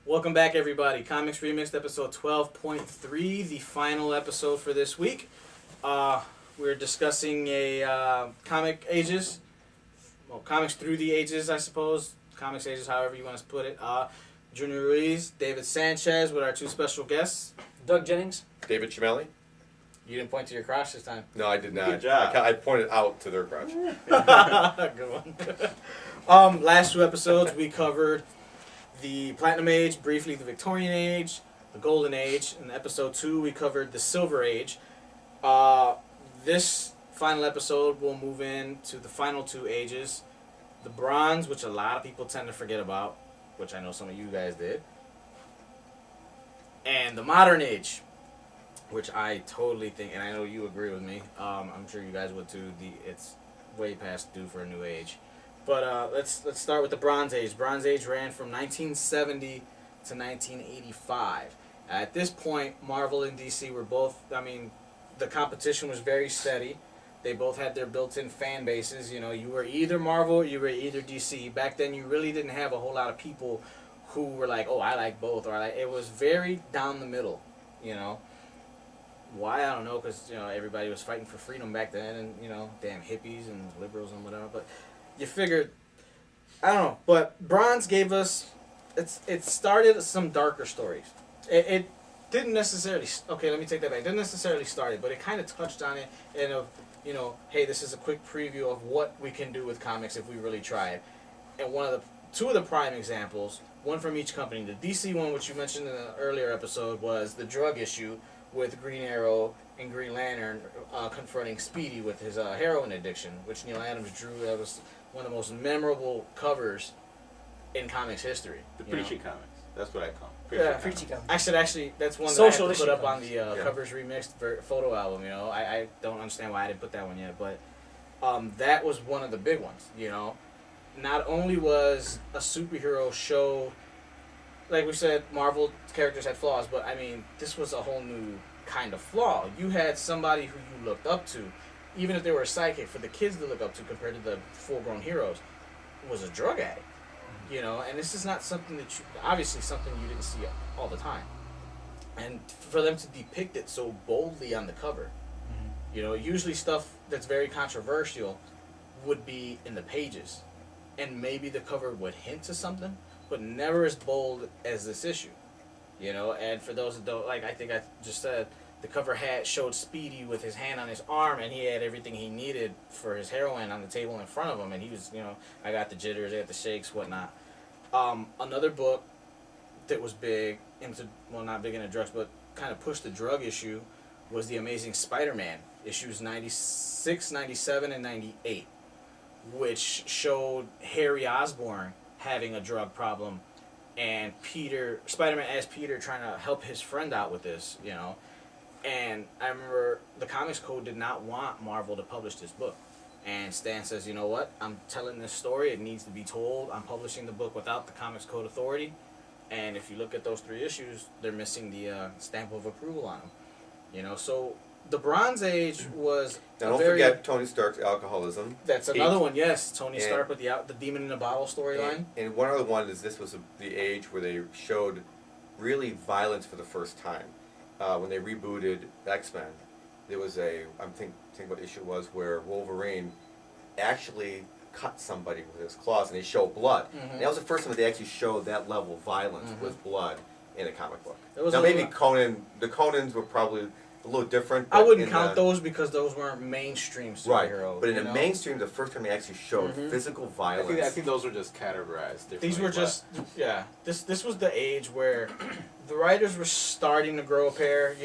Welcome back, everybody. Comics Remixed, episode 12.3, the final episode for this week. We're discussing comics through the ages, I suppose. Comics ages, however you want to put it. Junior Ruiz, David Sanchez with our two special guests. Doug Jennings. David Chimelli. You didn't point to your crotch this time. No, I did not. Good job. I pointed out to their crotch. Good one. Last two episodes, we covered the Platinum Age, briefly the Victorian Age, the Golden Age. In episode 2, we covered the Silver Age. This final episode, we'll move into the final two ages. The Bronze, which a lot of people tend to forget about, which I know some of you guys did. And the Modern Age, which I totally think, and I know you agree with me, I'm sure you guys would too, it's way past due for a new age. But let's start with the Bronze Age. Bronze Age ran from 1970 to 1985. At this point, Marvel and DC were both, the competition was very steady. They both had their built-in fan bases. You know, you were either Marvel or you were either DC. Back then, you really didn't have a whole lot of people who were like, oh, I like both. It was very down the middle, you know. Why, I don't know, because, everybody was fighting for freedom back then, and, damn hippies and liberals and whatever. But you figured, I don't know, but Bronze gave us, it started some darker stories. It didn't necessarily, okay, let me take that back. It didn't necessarily start it, but it kind of touched on it in a, hey, this is a quick preview of what we can do with comics if we really try it. And two of the prime examples, one from each company. The DC one, which you mentioned in the earlier episode, was the drug issue with Green Arrow and Green Lantern confronting Speedy with his heroin addiction, which Neil Adams drew. That was one of the most memorable covers in comics history. The Preachy comics. That's what I call them. Yeah. Preachy comics. Actually, that's one that Social I have to put up comics. on the Covers Remixed photo album. I don't understand why I didn't put that one yet, but that was one of the big ones. Not only was a superhero show, like we said, Marvel characters had flaws, but this was a whole new kind of flaw. You had somebody who you looked up to, even if they were a sidekick, for the kids to look up to compared to the full-grown heroes, was a drug addict. And this is not something that obviously something you didn't see all the time. And for them to depict it so boldly on the cover, usually stuff that's very controversial would be in the pages, and maybe the cover would hint to something, but never as bold as this issue. And for those that don't, I think I just said, the cover showed Speedy with his hand on his arm, and he had everything he needed for his heroin on the table in front of him, and he was, I got the jitters, I got the shakes, whatnot. Another book that was big not big into drugs, but kind of pushed the drug issue, was The Amazing Spider-Man, issues 96, 97, and 98, which showed Harry Osborn having a drug problem, and Spider-Man as Peter trying to help his friend out with this, And I remember the Comics Code did not want Marvel to publish this book. And Stan says, you know what, I'm telling this story, it needs to be told. I'm publishing the book without the Comics Code authority. And if you look at those 3 issues, they're missing the stamp of approval on them. So the Bronze Age was Now, don't forget Tony Stark's alcoholism. That's another one, yes. Tony Stark with the Demon in a Bottle storyline. And one other one is this was the age where they showed really violence for the first time. When they rebooted X-Men, there was I'm thinking what issue it was, where Wolverine actually cut somebody with his claws and they showed blood. Mm-hmm. And that was the first time that they actually showed that level of violence with blood in a comic book. Was now maybe the Conans were probably a little different. I wouldn't count those because those weren't mainstream superheroes. Right, but in the mainstream, the first time they actually showed physical violence. I think those were just categorized differently. These were just, This was the age where the writers were starting to grow a pair,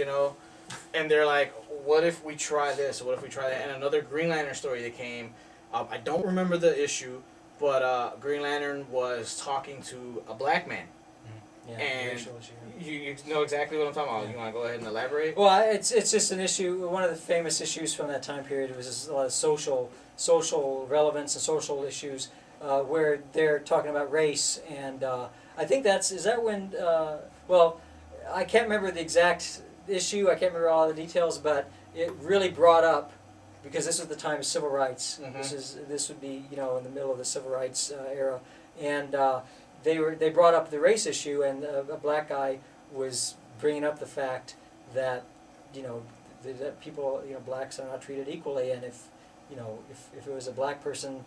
and they're like, what if we try this? What if we try that? And another Green Lantern story that came, I don't remember the issue, but Green Lantern was talking to a black man. Yeah, and you know exactly what I'm talking about. You want to go ahead and elaborate? Well, it's just an issue. One of the famous issues from that time period was a lot of social relevance and social issues where they're talking about race, and I think is that when I can't remember the exact issue. I can't remember all the details, but it really brought up, because this was the time of civil rights. This would be in the middle of the civil rights era, and they brought up the race issue, and a black guy was bringing up the fact that that people, blacks are not treated equally, and if it was a black person,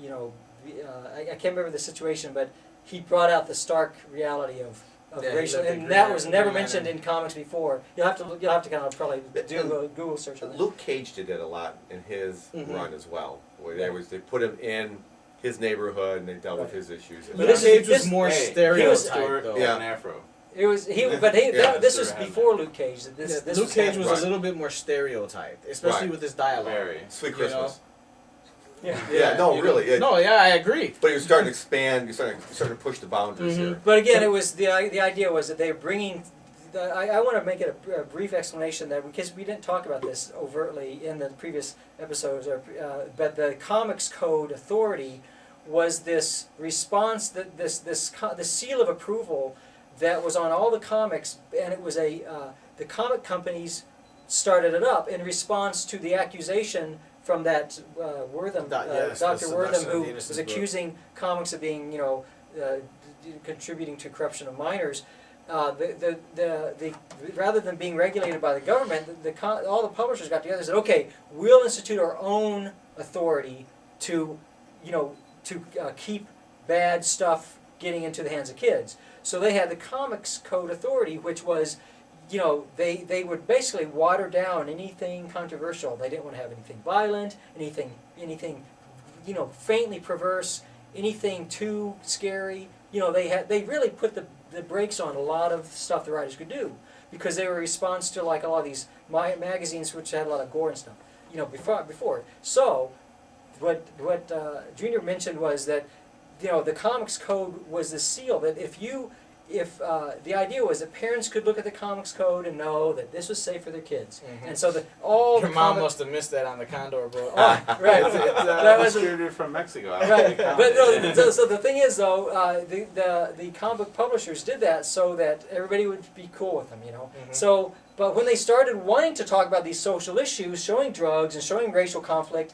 I can't remember the situation, but he brought out the stark reality of Yeah, racial, he lived and in that Green- was never Green mentioned Lantern. in comics before. You'll have to kind of probably do a Google search on that. Luke Cage did that a lot in his Mhm. run as well, where Yeah. they put him in his neighborhood and they dealt with Right. his issues. But But this this- Cage was this- more Hey, stereotype Stewart though. had Yeah. an afro. It was this Yeah, was sure had before that. Luke Cage. This Yeah, this Luke Cage was Right. a little bit more stereotyped, especially Right. with his dialogue. Very. Sweet You know? Christmas. yeah. Yeah, no, you know? really. No, yeah, I agree. But you're starting to expand. You're starting to push the boundaries Mhm. here. But again, it was the idea was that they were bringing. I want to make it a brief explanation that because we didn't talk about this overtly in the previous episodes, but the Comics Code Authority was this response that the seal of approval that was on all the comics, and it was the comic companies started it up in response to the accusation from that Wortham, Yes, Dr. the Wortham, seduction who of the innocent was book. accusing comics of being, contributing to corruption of minors. Rather than being regulated by the government, all the publishers got together and said, okay, we'll institute our own authority to keep bad stuff getting into the hands of kids. So they had the Comics Code Authority, which was, they would basically water down anything controversial. They didn't want to have anything violent, anything, faintly perverse, anything too scary. They really put the brakes on a lot of stuff the writers could do, because they were a response to like a lot of these magazines which had a lot of gore and stuff, before. So, what Junior mentioned was that, the Comics Code was the seal that if the idea was that parents could look at the Comics Code and know that this was safe for their kids, Mhm. and so that all Your the mom comic, must have missed that on the Condor, bro. right, It's that was a- distributed from Mexico. I don't right. think they But counted no, it. so the thing is though, the comic book publishers did that so that everybody would be cool with them, Mhm. So, but when they started wanting to talk about these social issues, showing drugs and showing racial conflict,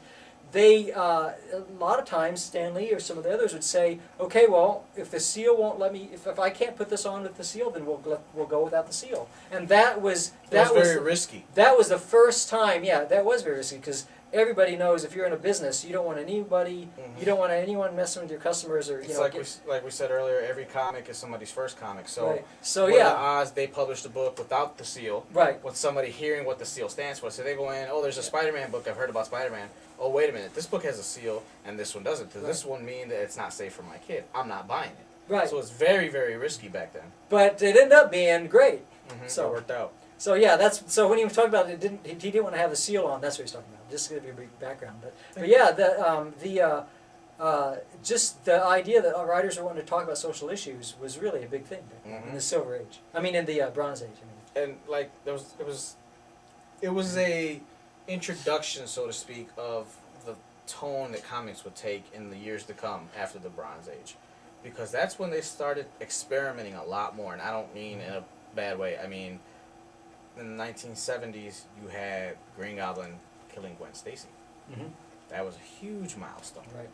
they a lot of times Stan Lee or some of the others would say, okay, well, if the seal won't let me, if I can't put this on with the seal, then we'll go without the seal. And that was very risky. that was the first time. Yeah, that was very risky because everybody knows if you're in a business, you don't want anybody, Mhm. you don't want anyone messing with your customers or It's like we said earlier, every comic is somebody's first comic. So, right. So what are the yeah, odds they published a book without the seal, right. with somebody hearing what the seal stands for? So they go in, oh, there's a Spider-Man book. I've heard about Spider-Man. Oh, wait a minute, this book has a seal and this one doesn't. Does this one mean that it's not safe for my kid? I'm not buying it. Right. So it's very, very risky back then. But it ended up being great. Mm-hmm. So- it worked out. So yeah, so when he was talking about it, he didn't want to have the seal on. That's what he's talking about. Just to give you a brief background, but yeah, just the idea that writers are wanting to talk about social issues was really a big thing back then, in Mhm. the Silver Age. I mean, in the Bronze Age. And like it was a introduction, so to speak, of the tone that comics would take in the years to come after the Bronze Age, because that's when they started experimenting a lot more. And I don't mean in a bad way. I mean, in the 1970s, you had Green Goblin killing Gwen Stacy. Mm-hmm. That was a huge milestone. Right.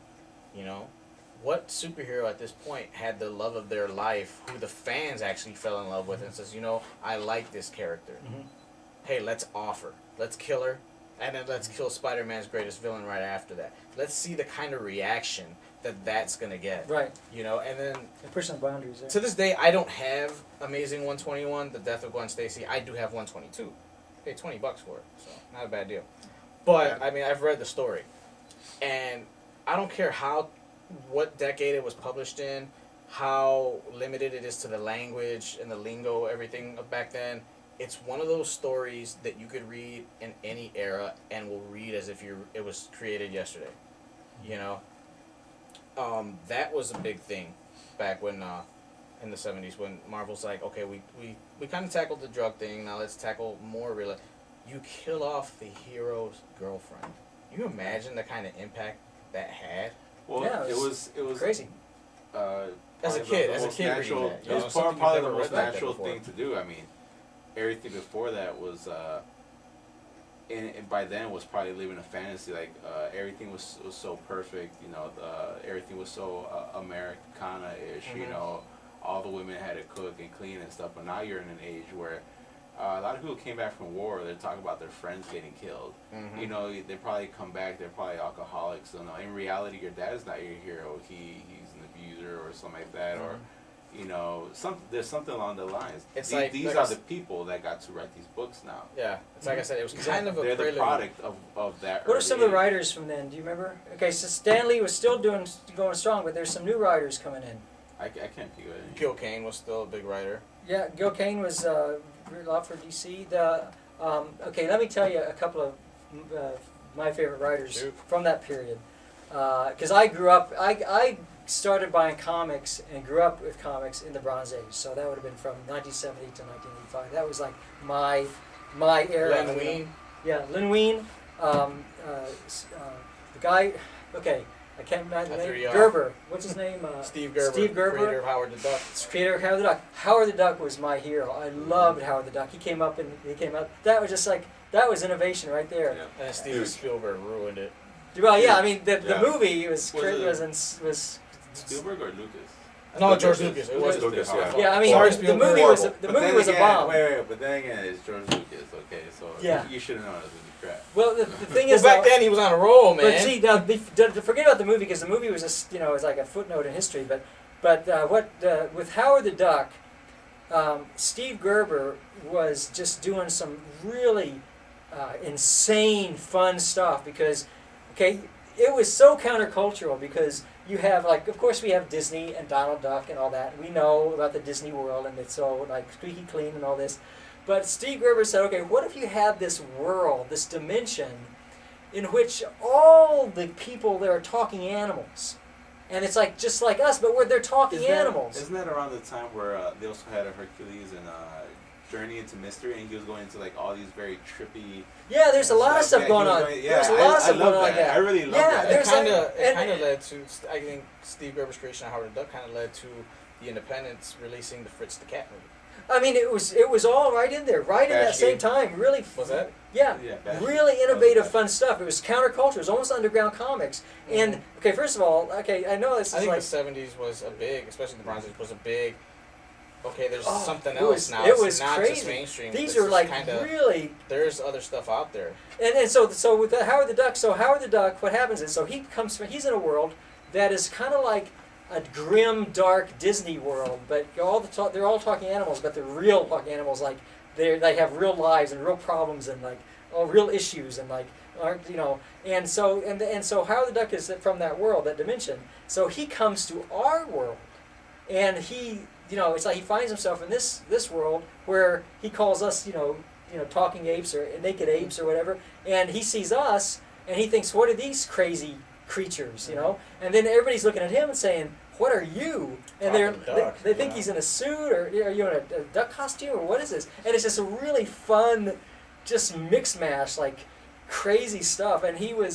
What superhero at this point had the love of their life, who the fans actually fell in love with, and says, I like this character. Mm-hmm. Hey, let's kill her, and then let's kill Spider-Man's greatest villain right after that. Let's see the kind of reaction that's gonna get. Right. And then They're pushing the boundaries there. to this day, I don't have Amazing 121, The Death of Gwen Stacy. I do have 122. Paid $20 for it, so not a bad deal. But I mean, I've read the story, and I don't care what decade it was published in, how limited it is to the language and the lingo, everything of back then. It's one of those stories that you could read in any era and will read as if it was created yesterday. That was a big thing back when in the 70s when Marvel's like, okay, we kind of tackled the drug thing, now let's tackle more real. You kill off the hero's girlfriend. You imagine the kind of impact that had? Well, Yeah, it was crazy. As a probably kid, the as a most kid reading natural. that, It was something probably you've the never most read like that natural before. thing to do. I mean, everything before that was and by then was probably living a fantasy. Like everything was so perfect. You know, everything was so Americana-ish. Mm-hmm. You know, all the women had to cook and clean and stuff. But now you're in an age where a lot of people came back from war. They're talking about their friends getting killed. Mm-hmm. You know, they probably come back. They're probably alcoholics. So no, in reality, your dad's not your hero. He's an abuser or something like that, or you know, there's something along the lines. It's these like are the people that got to write these books now. Yeah, it's like I said, it was kind of a They're the prelude. product of that. What are some of the early age. writers from then? Do you remember? Okay, so Stan Lee was still going strong, but there's some new writers coming in. I can't think of it. Gil Kane was still a big writer. Yeah, Gil Kane was a lot for DC. Okay, let me tell you a couple of my favorite writers Shoot. from that period. Because I grew up, I started buying comics and grew up with comics in the Bronze Age. So that would have been from 1970 to 1985. That was like my era. Len Wein. Yeah, Lin Wein. The guy, okay, I can't remember the After name. you, Gerber. What's his name? Steve Gerber. Steve Gerber. Creator of Howard the Duck. Creator of Howard the Duck. Howard the Duck was my hero. I loved Howard the Duck. He came out. That was just like, that was innovation right there. Yeah. And Steven Spielberg ruined it. Well, yeah, I mean, the Yeah. movie was Was Spielberg or Lucas? No, George Lucas. It was Lucas, Lucas. yeah. I mean, Sorry, the Spielberg. movie was Horrible. the But movie then was a again, bomb. Wait, but then again, it's George Lucas. Okay, so Yeah. you should have known it was gonna be crap. Well, the thing Well, is, back though, then he was on a roll, man. but see, now forget about the movie because the movie was just, it's like a footnote in history. But with Howard the Duck, Steve Gerber was just doing some really insane, fun stuff because, okay, it was so countercultural because you have, like, of course we have Disney and Donald Duck and all that. We know about the Disney world and it's so, like, squeaky clean and all this. But Steve Gerber said, okay, what if you had this world, this dimension, in which all the people there are talking animals? And it's like just like us, but they're talking animals. Isn't that around the time where they also had a Hercules and Journey into Mystery, and he was going to like all these very trippy. Yeah, there's a lot of stuff going on. There's a lot of stuff going on like that. I really love Yeah, that. It there's kind like- of and- led to, I think, Steve Gerber's creation of Howard the Duck kind of led to the Independents releasing the Fritz the Cat movie. I mean, it was all right in there, right in that Bash same Game. time. Really, Was that? yeah, Yeah, Bash really Game. innovative, That was fun stuff. It was counterculture. It was almost underground comics. And okay, first of all, okay, I know this I is think like the 70s was a big, especially the Bronze Age, was a big. Okay, there's Oh, something it else was- now. it It's was not crazy. just mainstream. these This are is like kinda, really. There's other stuff out there. And so with the Howard the Duck, what happens is, so he's in a world that is kind of like a grim, dark Disney world, but they're all talking animals, but they're real talking animals, like they have real lives and real problems and like real issues and like aren't and so Howard the Duck is from that world, that dimension. So he comes to our world, and he it's like he finds himself in this world where he calls us talking apes or naked apes or whatever, and he sees us and he thinks, what are these crazy creatures, And then everybody's looking at him and saying, what are you? And Talking duck, they think he's in a suit, or are you in a duck costume, or what is this? And it's just a really fun, just mix mash, like crazy stuff. And he would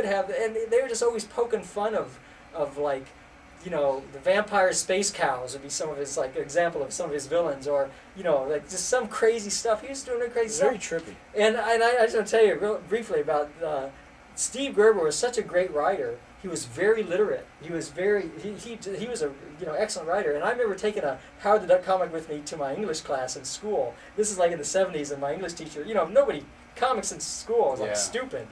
have, and they were just always poking fun of like, the vampire space cows would be some of his, like, example of some of his villains, or like just some crazy stuff. He was doing crazy It's stuff. very trippy. And I just want to tell you real briefly about Steve Gerber was such a great writer. He was very literate. He was he was a excellent writer. And I remember taking a Howard the Duck comic with me to my English class in school. This is like in the 70s, and my English teacher, nobody comics in school was like Yeah. stupid,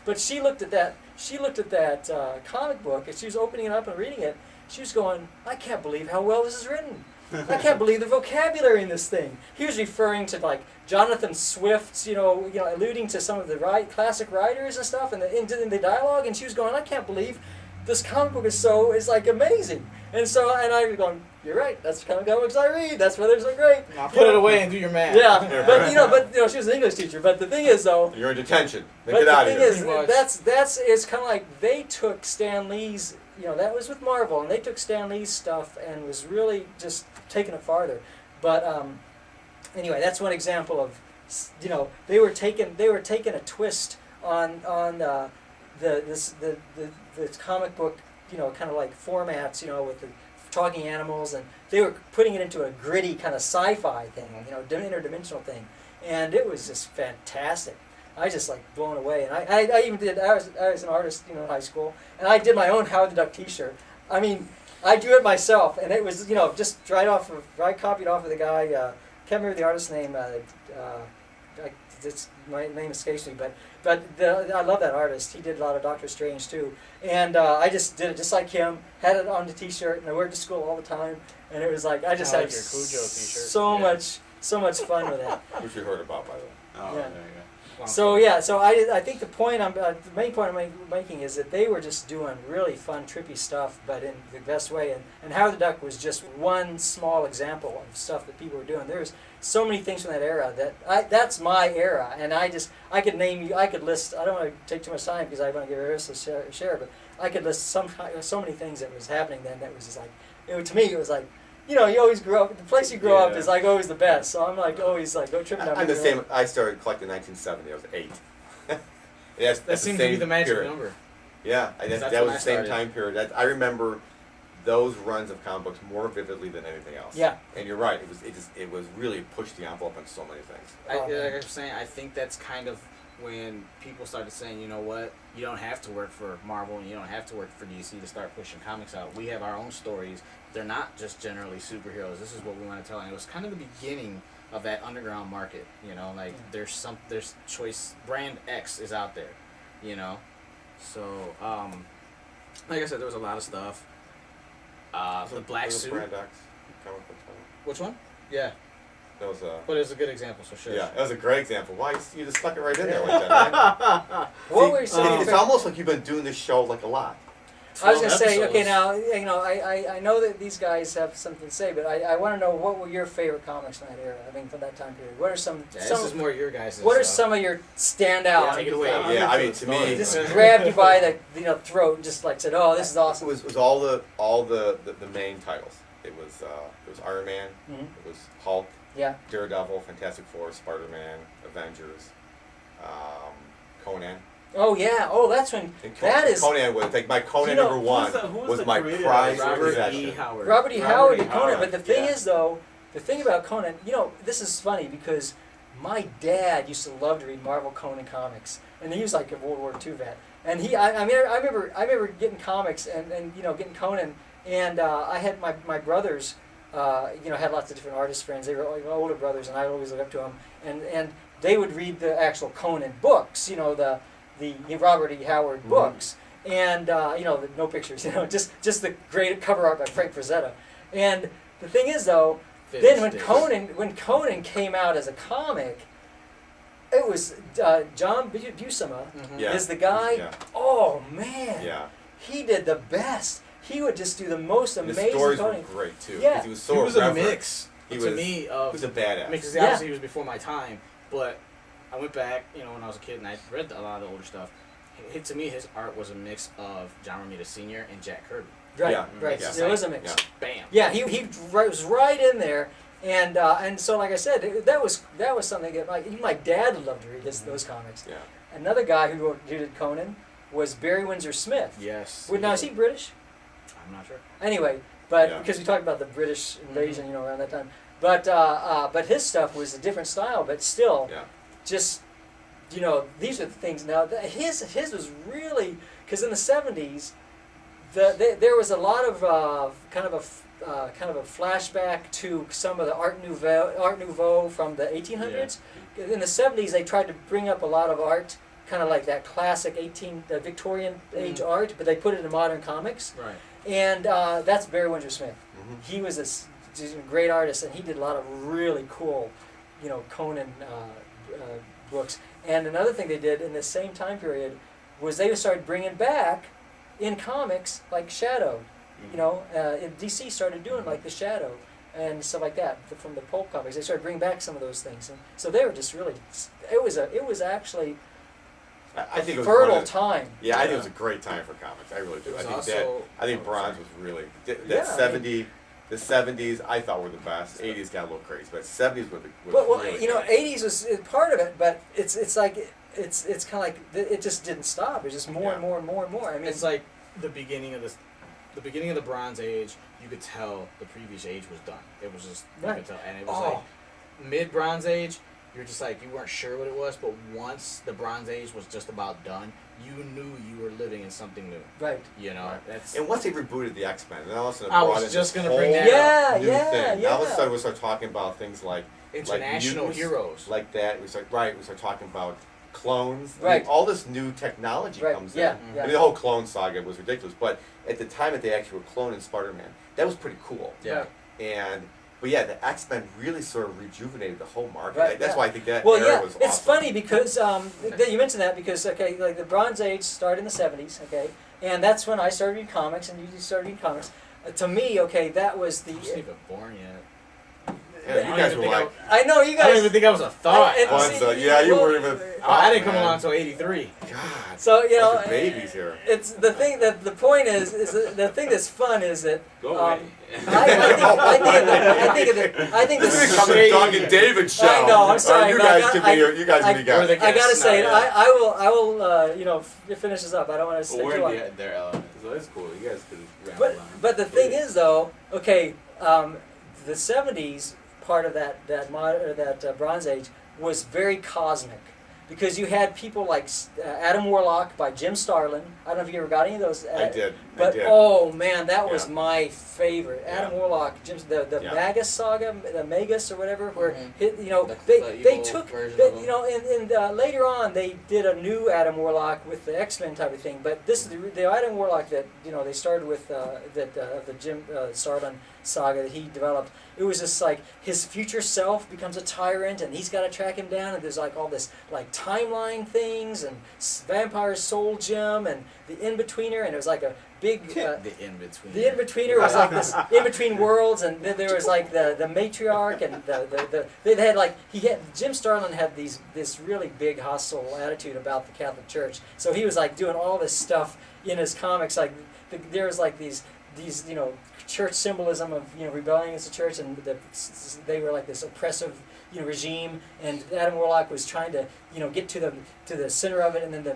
But she looked at that comic book, and she was opening it up and reading it. She was going, I can't believe how well this is written. I can't believe the vocabulary in this thing. He was referring to like Jonathan Swift's, alluding to some of the classic writers and stuff in the dialogue, and she was going, I can't believe this comic book is like amazing. And I was going, you're right. That's the kind of comics I read. That's why they're so great. Now put it away and do your math. Yeah, but she was an English teacher. But the thing is, though, You're in detention. Then but get the out of thing here. is, Pretty much. it's kind of like they took Stan Lee's, that was with Marvel, and they took Stan Lee's stuff and was really just taking it farther. But anyway, that's one example of, they were taking a twist on the comic book, kind of like formats, with the talking animals, and they were putting it into a gritty kind of sci-fi thing, interdimensional thing, and it was just fantastic. I just like blown away. And I even did. I was an artist, in high school, and I did my own Howard the Duck T-shirt. I mean, I drew it myself, and it was just I copied off of the guy. Can't remember the artist's name. My name escapes me, but I love that artist. He did a lot of Doctor Strange too, and I just did it just like him. Had it on the T-shirt, and I wore it to school all the time. And it was like I just I had like your Cujo T-shirt. so much fun with that. Which you heard about, by the way. Oh, Yeah. there you go. So yeah, so I think the main point I'm making is that they were just doing really fun, trippy stuff, but in the best way. And Howard the Duck was just one small example of stuff that people were doing. There's so many things from that era that's my era, and I could name you. I could list. I don't want to take too much time because I want to give Arista a share, but I could list so many things that was happening then. That was just like to me it was like. You always grow up. The place you grow up is like always the best. So I'm like always like go tripping down. I'm the same. I started collecting in 1970. I was 8. That seems to be the magic number. Yeah, that was the same time period. I remember those runs of comic books more vividly than anything else. Yeah. And you're right. It was really pushed the envelope on so many things. Like I'm saying, I think that's kind of when people started saying, you know what, you don't have to work for Marvel and you don't have to work for DC to start pushing comics out. We have our own stories. They're not just generally superheroes. This is what we want to tell. And it was kind of the beginning of that underground market, there's choice, brand X is out there, So, like I said, there was a lot of stuff. The black suit. Brand X comic book title. Which one? Yeah. That was But it was a good example, so sure. Yeah, that was a great example. Why you just stuck it right in there like that, man? What were you saying? It's almost like you've been doing this show like a lot. I was going to say, episodes. okay, now, I know that these guys have something to say, but I want to know what were your favorite comics from that era? I mean, from that time period. What are some? Yeah, this is more your guys'. What are some of your standout? Yeah, take it away. Yeah, I mean, to me, Just grabbed you by the throat and just like said, "Oh, this is awesome." It was all the main titles. It was Iron Man. Mhm. It was Hulk. Yeah. Daredevil, Fantastic Four, Spider-Man, Avengers, Conan. Oh yeah. Oh, that's when. That is. Conan was like my Conan You know, number one who was was the my creator of prized Robert E. possession. Howard. Robert E. Robert Howard E. did Conan, Howard, but the thing yeah. is though, the thing about Conan, this is funny because my dad used to love to read Marvel Conan comics, and he was like a World War II vet, and I remember getting comics and getting Conan, and I had my brothers, had lots of different artist friends. They were older brothers, and I always looked up to them, and they would read the actual Conan books, the Robert E. Howard books, and the no pictures, just the great cover art by Frank Frazetta. And the thing is though, then when Conan came out as a comic, it was John Buscema Yeah. is the guy. Yeah. Oh man, Yeah. he did the best. He would just do the most And amazing the stories Conan. were great too. Yeah. 'Cause he was so He was a irreverent. mix He to was, me he of. was a badass. Because Yeah. obviously he was before my time, but I went back, when I was a kid, and I read a lot of the older stuff. To me, his art was a mix of John Romita Sr. and Jack Kirby. Right, Yeah. right. Yeah. There was a mix. Yeah. Bam. Yeah, he was right in there, and so like I said, that was something that my dad would love to read those comics. Yeah. Another guy who did Conan was Barry Windsor Smith. Yes. Now is he British? I'm not sure. Anyway, but Yeah. because we talked about the British invasion, around that time, but his stuff was a different style, but still, Yeah. just these are the things. Now his was really because in the 70s, there was a lot of kind of a flashback to some of the Art Nouveau from the 1800s. In the 70s, they tried to bring up a lot of art, kind of like that classic Victorian age art, but they put it in modern comics. Right. And that's Barry Windsor Smith. Mhm. He was a great artist, and he did a lot of really cool, Conan books. And another thing they did in the same time period was they started bringing back in comics like Shadow. In DC started doing like the Shadow and stuff like that from the pulp comics. They started bringing back some of those things, and so they were just really. It was actually I think it was fertile one of the- time. Yeah, I think it was a great time for comics. I really do. It was I think also- I think oh, Bronze sorry. was really Yeah, that the 70s I thought were the best. 80s got a little crazy, but 70s were Well, really good. 80s was part of it, but it's like it's kind of like it just didn't stop. It was just more and more and more and more. I mean, It's like the beginning of the Bronze Age. You could tell the previous age was done. It was just you Right. could tell, and it was Oh. like mid Bronze Age. you're just like, you weren't sure what it was, but once the Bronze Age was just about done, you knew you were living in something new. Right. You know, Right. that's. And once they rebooted the X-Men, then all of a sudden I brought was in just this gonna bring whole that up. new Yeah, thing. yeah, Now all of a yeah. sudden we start talking about things like International mutants, heroes. like that. We start talking about clones. I mean, Right. all this new technology Right. comes Yeah. in. Yeah. I mean, the whole clone saga was ridiculous, but at the time that they actually were cloning Spider-Man, that was pretty cool. Yeah. And but yeah, the X-Men really sort of rejuvenated the whole market. Right, That's yeah. why I think that Well, era yeah, was it's awesome. funny because you mentioned that because like the Bronze Age started in the '70s, and that's when I started reading comics, and you started reading comics. To me, that was the. I wasn't even born yet. Yeah, you guys were like, I know you I don't even guys. think I was a thought. and Ones, see, yeah, you well, weren't even. I didn't come man. along until '83. God, So you know, bunch of babies here. it's the thing that the point is the thing that's fun is that Go um, away. I think This is this becoming a Doug and David show. I know, I'm sorry, You but guys I- can I- be. You guys I- can be guys. Or the- I gotta Yes, say no, I will finish this up. I don't want to Well, stay we're too long. in their element, so it's cool. You guys can ramble But on. but the thing is though, the '70s part of that Bronze Age was very cosmic, because you had people like Adam Warlock by Jim Starlin. I don't know if you ever got any of those. I did. But I did. oh man, that was Yeah. my favorite. Adam Yeah. Warlock, the Yeah. Magus saga, the Magus or whatever, where The they evil took version they, of him. and later on they did a new Adam Warlock with the X-Men type of thing. But this is the Adam Warlock that they started with the Jim Starlin saga that he developed. It was just like his future self becomes a tyrant, and he's got to track him down. And there's like all this like timeline things and vampire soul gem and the in-betweener, and it was like a big The in between. the in-betweener was like this in-between worlds, and then there was like the matriarch, and they had like Jim Starlin had this really big hostile attitude about the Catholic Church. So he was like doing all this stuff in his comics, like there was like these church symbolism of rebelling against the church, and they were like this oppressive regime, and Adam Warlock was trying to get to the center of it, and then the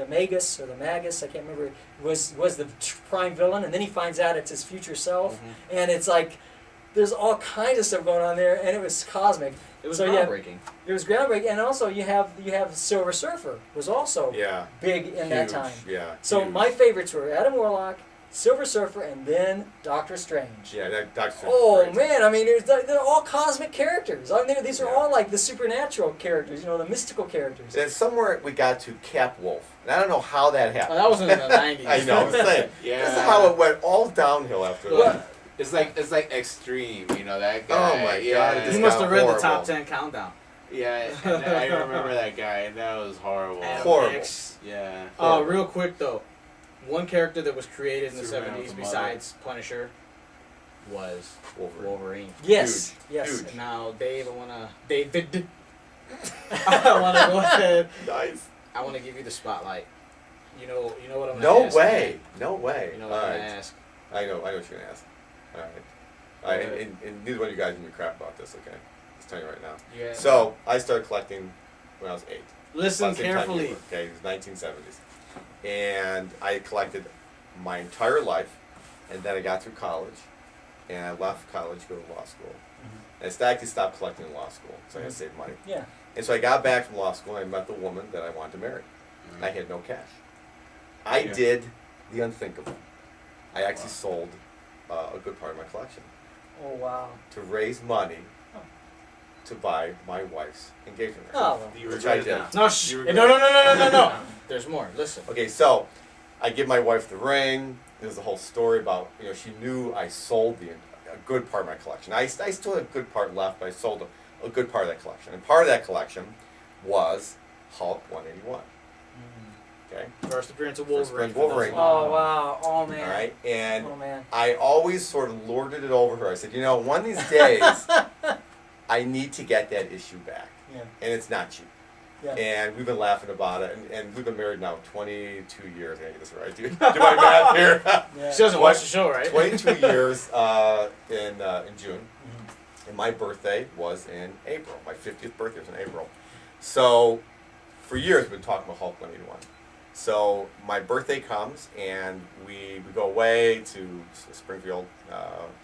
Magus or the Magus, I can't remember, was the prime villain, and then he finds out it's his future self, and it's like there's all kinds of stuff going on there, and it was cosmic. It was So, yeah. groundbreaking. It was groundbreaking, and also you have Silver Surfer was also Yeah. big in that Huge, time. Yeah. So huge. my favorites were Adam Warlock, Silver Surfer, and then Doctor Strange. Yeah, that Doctor. Oh man, I mean, they're all cosmic characters. I mean, these are all like the supernatural characters, the mystical characters. And somewhere we got to Cap Wolf, and I don't know how that Oh, happened. that was in the '90s. I know. I'm saying. Yeah. This is how it went all downhill after Well, that. It's like Extreme, that guy. Oh my God, Yeah, it You just must got have read horrible. the top 10 countdown. yeah. And I remember that guy, and that was horrible. Horrible. X. Yeah. Real quick though, one character that was created in the Superman '70s with a besides Punisher was Wolverine. Yes, Huge, yes. huge. Now, Dave, I want to go ahead. Nice. I want to give you the spotlight. You know what I'm gonna No ask. way. No way. You know All what I'm right. gonna ask. I know what you're gonna ask. All right. All right. And neither one of you guys give me crap about this. Okay. Just telling you right now. Yeah. So I started collecting when I was 8. Listen About the same time you carefully. were, okay, it was 1970s, and I collected my entire life, and then I got through college, and I left college to go to law school. And I actually stopped collecting in law school, so I had to save money. Yeah. And so I got back from law school, and I met the woman that I wanted to marry. I had no cash. I Yeah. did the unthinkable. I actually sold a good part of my collection Oh wow. to raise money to buy my wife's engagement ring. Oh. Do you Which regret I it did. now? No, You no, regret no, no, it? no, no, no. There's more. Listen. Okay, so I give my wife the ring. There's a whole story about, she knew I sold a good part of my collection. I still had a good part left, but I sold a good part of that collection. And part of that collection was Hulk 181. Okay? First appearance of First Wolverine. appearance of Wolverine. Oh wow. Oh man. All right? And Oh man. I always sort of lorded it over her. I said, one of these days, I need to get that issue back. Yeah. And it's not cheap. Yeah. And we've been laughing about it. And we've been married now 22 years. I gotta get this right. Do my math here. Yeah. She doesn't watch the show, right? 22 years in June. Mhm. And my birthday was in April. My 50th birthday was in April. So for years we've been talking about Hulk 181. So my birthday comes and we go away to Springfield,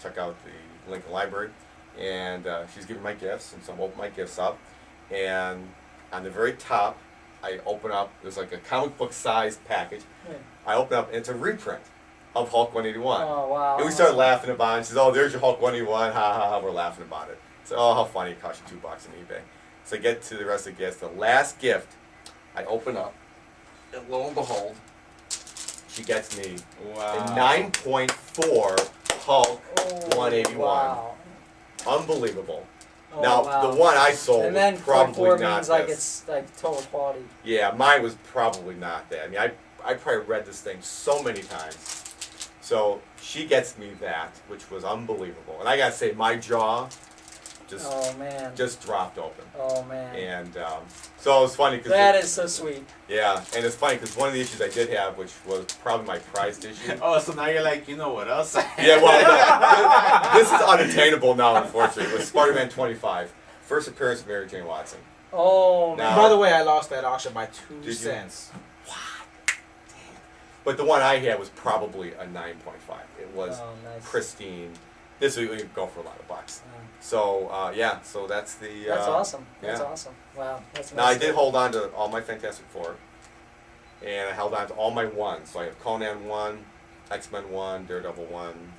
check out the Lincoln Library, and she's giving my gifts, and so I'm opening my gifts up, and on the very top, I open up. There's like a comic book sized package. Yeah. I open up, and it's a reprint of Hulk 181. Oh, wow. And we started laughing about it. She says, "Oh, there's your Hulk 181. Ha ha ha." We're laughing about it. So, oh, how funny! It cost you $2 on eBay. So I get to the rest of the gifts. The last gift, I open up, and lo and behold, she gets me Wow. a 9.4 Hulk Oh, 181. Wow. Unbelievable. Oh, Now, wow. the one I sold And then was probably 0.4 not means like this. it's like total quality. Yeah, mine was probably not that. I mean, I probably read this thing so many times. So she gets me that, which was unbelievable. And I gotta say, my jaw Oh man. just dropped open. Oh man. And so it was funny because That is so sweet. yeah, and it's funny because one of the issues I did have, which was probably my prized issue. Oh, so now you're like, you know what else? Yeah, well, no, this is unattainable now, unfortunately. It was Spider-Man 25, first appearance of Mary Jane Watson. Oh Now- man. By the way, I lost that auction by Did 2 you? cents. But the one I had was probably a 9.5. It was Oh, nice. pristine. This would go for a lot of bucks. Yeah. So yeah, so that's the. That's awesome. That's yeah. awesome. Wow. That's Now I nice. did hold on to all my Fantastic Four, and I held on to all my ones. So I have Conan 1, X-Men 1, Daredevil 1.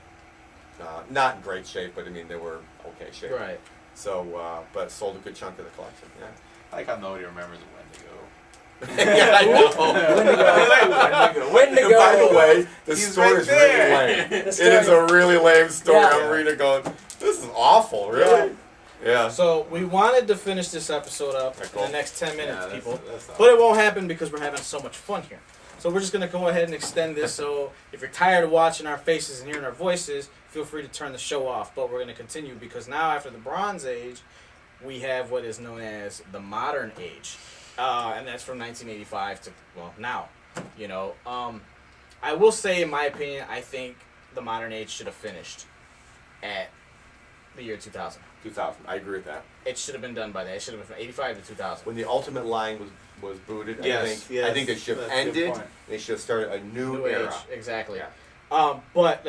Not in great shape, but I mean they were okay shape. Right. So, but sold a good chunk of the collection. Yeah. Like how nobody remembers Wendigo. Yeah, I know. Wendigo. And by the way, the He's story right is there. really lame. The It story- is a really lame story. Yeah. I'm reading it going, this is awful, really? Yeah. So we wanted to finish this episode up Okay, in cool. the next 10 minutes, Yeah, people. that's But it won't happen because we're having so much fun here. So we're just going to go ahead and extend this. So if you're tired of watching our faces and hearing our voices, feel free to turn the show off. But we're going to continue because now after the Bronze Age, we have what is known as the Modern Age. And that's from 1985 to, well, now. You know, I will say, in my opinion, I think the Modern Age should have finished at the year 2000. 2000. I agree with that. It should have been done by that. It should have been from 85 to 2000. When the Ultimate line was booted, Yes, I think they should have that's a good ended. point. They should have started a new era. Age, exactly. Yeah. But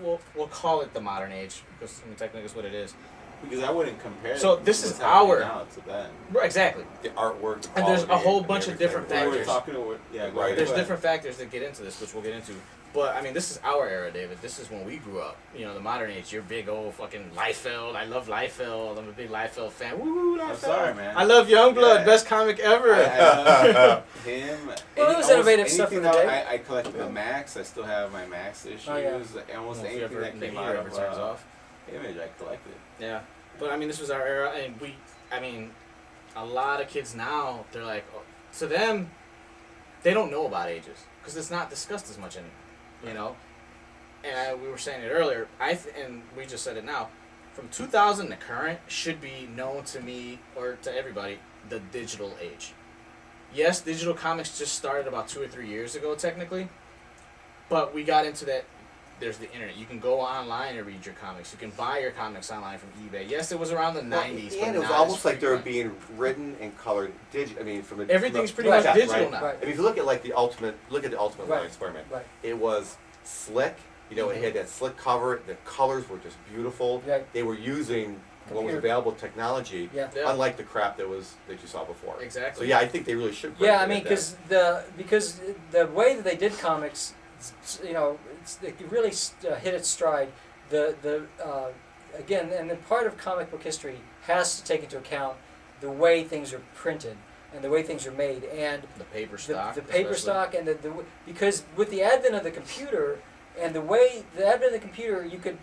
we'll call it the Modern Age because I mean, technically that's what it is. Because I wouldn't compare. So this what's is happening our- now to then. Right, exactly. The artwork, the And there's a quality, whole and bunch of everything. different We were factors. talking about Right. go There's ahead. different factors that get into this, which we'll get into. But I mean, this is our era, David. This is when we grew up. You know, the Modern Age. You're big old fucking Liefeld. I love Liefeld. I'm a big Liefeld fan. Woo, Liefeld. I'm sorry, man. I love Youngblood. Yeah. Best comic ever. I love him. Well, it was innovative stuff anything for the that day. I collected the Max. I still have my Max issues. Oh, yeah. Almost If you anything ever- that the came heater out ever of turns off. Image, I collected. Yeah, but I mean, this was our era, and I mean, a lot of kids now, they're like, oh, to them, they don't know about ages because it's not discussed as much anymore, you know. And we were saying it earlier, and we just said it now. From 2000 to current should be known to me or to everybody the digital age. Yes, digital comics just started about 2 or 3 years ago, technically, but we got into that. There's the internet. You can go online and read your comics. You can buy your comics online from eBay. Yes, it was around the 90s, but And it was not almost as like they were frequent. being written and colored I mean, from a Everything's from a- pretty much yeah, digital right. now. Right. I mean, if you look at like the ultimate, look at the ultimate Right. line, Spider-Man. Right. It was slick. You know, it had that slick cover. The colors were just beautiful. Right. They were using what was Computer. available technology, Yeah. Yeah. unlike the crap that you saw before. Exactly. So yeah, I think they really should. break Yeah, I it mean, at because the way that they did comics, you know, it really hit its stride. Again, and then part of comic book history has to take into account the way things are printed and the way things are made, and the paper stock. the paper especially. stock, and because with the advent of the computer and the advent of the computer, you could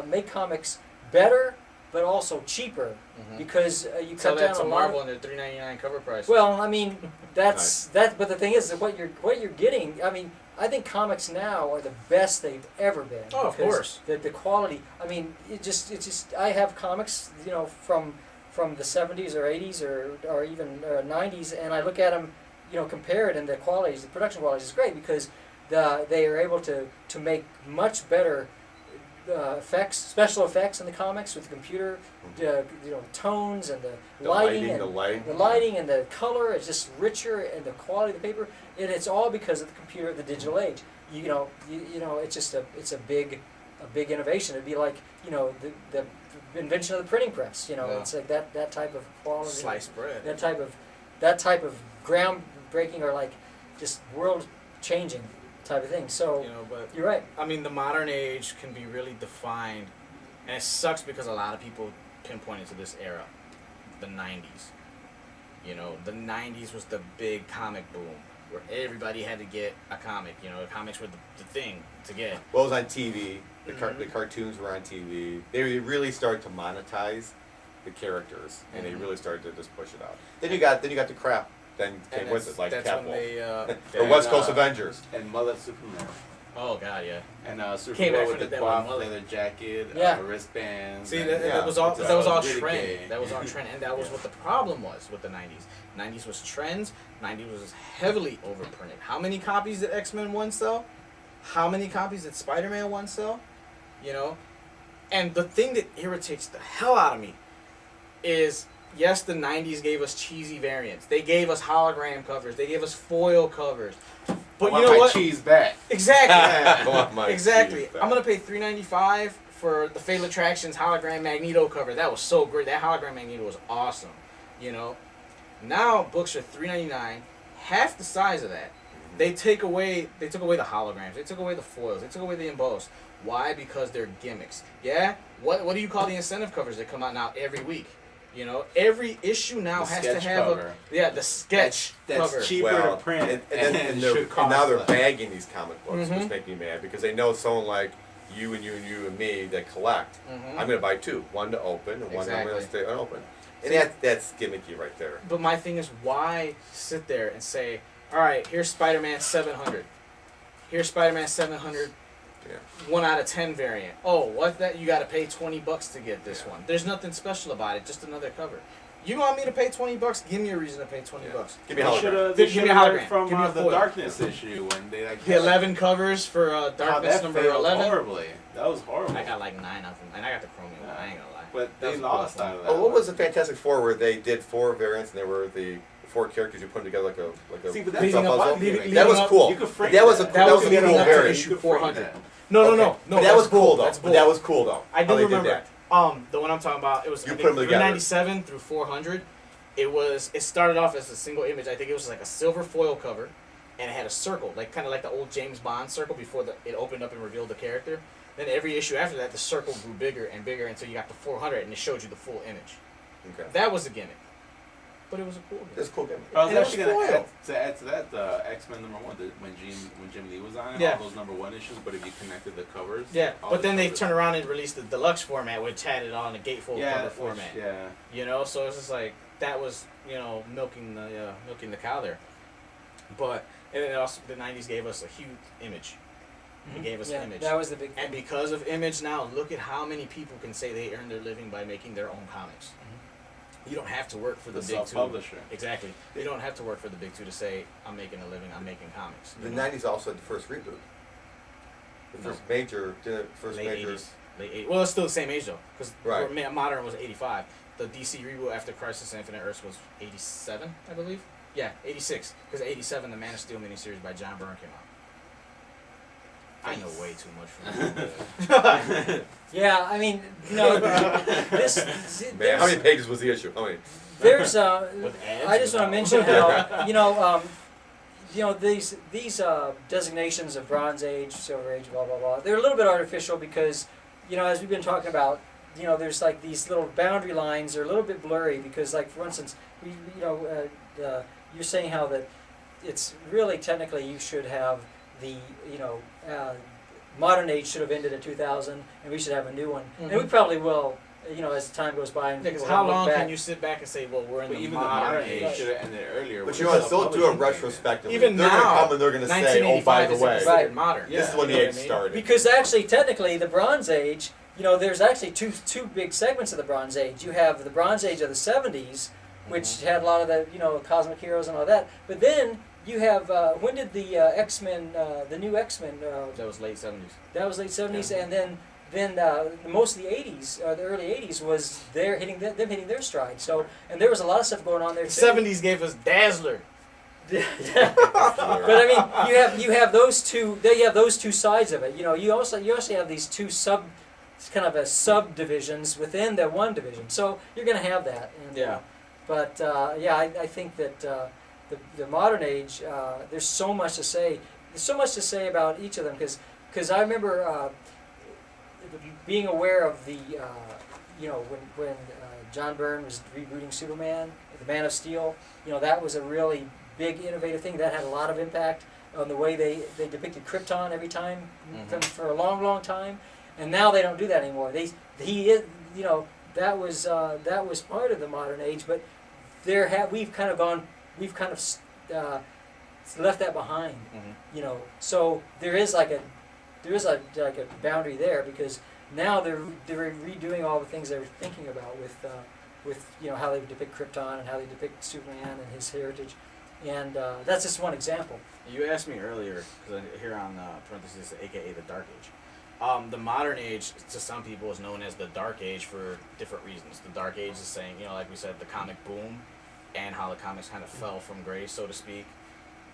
make comics better, but also cheaper Mhm. because you Sell cut that down to a lot. Marvel and their $3.99 cover price. Well, I mean, that's that. But the thing is that what you're getting. I mean, I think comics now are the best they've ever been. Oh, of because course. The quality. I mean, it's just. I have comics, you know, from the 70s or 80s or even 90s, and I look at them, you know, compare it, and the qualities, the production qualities is great because they are able to make much better effects, special effects in the comics with the computer, you know, tones and the lighting and the light. the lighting and the color is just richer, and the quality of the paper, and it's all because of the computer, the digital age. You know, it's just it's a big a big innovation. It'd be like, you know, the invention of the printing press. You know, Yeah. it's like that type of quality. Sliced bread. That type of groundbreaking or like just world changing type of thing. So You know, but you're right. I mean, the modern age can be really defined, and it sucks because a lot of people pinpoint it to this era, the 90s. You know, the 90s was the big comic boom, where everybody had to get a comic. You know, the comics were the thing to get. Well, it was on TV. The Mhm. the cartoons were on TV. They really started to monetize the characters, and they Mhm. really started to just push it out. Then you got the crap. Then came And with it, like that's when Catwolf they, or West And, Coast Avengers. And Mother Superman. oh god, yeah. And Came Superman after with the that one, cloth Mother. leather jacket, Yeah. wristbands. See, and- that Yeah. was all That that was all really trend. gay. That was all trend, and that was what the problem was with the 90s. 90s was trends. 90s was heavily overprinted. How many copies did X-Men 1 sell? How many copies did Spider-Man 1 sell? You know, and the thing that irritates the hell out of me is, yes, the 90s gave us cheesy variants. They gave us hologram covers. They gave us foil covers. But I want you know my what? cheese back. Exactly. I want my Exactly. cheese back. I'm gonna pay $3.95 for the Fatal Attractions hologram Magneto cover. That was so great. That hologram Magneto was awesome. You know. Now books are $3.99, half the size of that. They took away the holograms. They took away the foils. They took away the embossed. Why? Because they're gimmicks. Yeah. What do you call the incentive covers that come out now every week? You know, every issue now The has to sketch have cover. the sketch That's cover. cheaper Well, to print, and should cost now they're less. bagging these comic books, Mhm. which make me mad because they know someone like you and you and you and me that collect. Mhm. I'm gonna buy two, one to open and one I'm gonna Exactly. stay unopened. And See- that's gimmicky right there. But my thing is, why sit there and say, all right, here's Spider-Man 700. Here's Spider-Man 700, Yeah. 1 out of 10 variant. Oh, what that? You got to pay $20 to get this Yeah. one. There's nothing special about it, just another cover. You want me to pay $20? Give me a reason to pay $20. Give me a They hologram. should Give me a have learned hologram. from Give me a the foil. Darkness issue when they like The 11 covers for how Darkness that number failed 11. horribly. That was horrible. I got like 9 of them, and I got the chromium one. I ain't gonna lie. But That they was a lost cool out of that. Oh, what one. was the Fantastic Four where they did 4 variants and there were the 4 characters you put together like a See, but jigsaw that's Leading up- puzzle? leading That was up- cool. You could frame That was a that. That was a leading cool up to variant. issue You could frame 400. that. No, Okay. no. But that that's was cool bull. though. That's bull. That was cool though. I how do they did remember. that. The one I'm talking about, it was You I put think 'em together. 397 through 400. It started off as a single image. I think it was like a silver foil cover, and it had a circle, like kind of like the old James Bond circle before it opened up and revealed the character. Then every issue after that, the circle grew bigger and bigger until you got to 400, and it showed you the full image. Okay. That was a gimmick, but it was a cool gimmick. That's a cool gimmick. I was And it was actually going foil. to add to that the X-Men number 1 when Jim Lee was on it, Yeah. all those number 1 issues. But if you connected the covers, Yeah, all but the then they covers- turned around and released the deluxe format, which had it on a gatefold cover which- format. Yeah, You know, so it's just like that was milking the cow there. But and then also the 90s gave us a huge image. It gave us Yeah, image. that was the big thing. And because of image now, look at how many people can say they earn their living by making their own comics. You don't have to work for the, the big two. self-publisher. Exactly. You don't have to work for the big two to say I'm making a living. I'm making comics. The You know? 90s also had the first reboot. The No. first major, the first late major. 80s. Late 80s. Well, it's still the same age though, because Right. Modern was 85. The DC reboot after Crisis on Infinite Earths was 87, I believe. Yeah, 86. Because 87, the Man of Steel miniseries by John Byrne came out. I know way too much from that. Yeah, I mean, no, this Man, how many pages was the issue? How many? there's With ads I just want to mention how these designations of Bronze Age, Silver Age, blah blah blah. They're a little bit artificial because as we've been talking about, there's like these little boundary lines are a little bit blurry because, like for instance, you're saying how that it's really technically you should have the modern age should have ended in 2000 and we should have a new one, and we Mhm. probably will. As time goes by, and Because we'll how look long back. can you sit back and say, well, we're in But the even modern the age? modern age should have ended earlier. But with you know what? the Still do a self-publishing thing. retrospectively. Even they're now, gonna come and they're gonna say, oh, by 1985 the isn't way, considered Right. modern. this is when the You know age what I mean? started. Because actually, technically, the Bronze Age, there's actually two big segments of the Bronze Age. You have the Bronze Age of the 70s, which Mhm. had a lot of the, cosmic heroes and all that. But then you have, when did the X-Men, the new X-Men, That was late 70s. that was late 70s, Yeah. and then most of the 80s, the early 80s, was them hitting their stride. So, and there was a lot of stuff going on there The too. 70s gave us Dazzler. But I mean, you have those two. You have those two sides of it. You know, you also have these two kind of a subdivisions within the one division. So you're going to have that. And, Yeah. But yeah, I think that the modern age, there's so much to say. There's so much to say about each of them because I remember being aware of the you know when John Byrne was rebooting Superman, the Man of Steel. You know, that was a really big innovative thing that had a lot of impact on the way they depicted Krypton every time for a long time. And now they don't do that anymore. He is, you know, that was part of the modern age, but we've kind of left that behind. You know, so there is like a boundary there because now they're redoing all the things they were thinking about with you know how they depict Krypton and how they depict Superman and his heritage, and that's just one example. You asked me earlier, because here on parentheses, aka the Dark Age. The modern age, to some people, is known as the Dark Age for different reasons. The Dark Age is saying, you know, like we said, the comic boom, and how the comics kind of fell from grace, so to speak.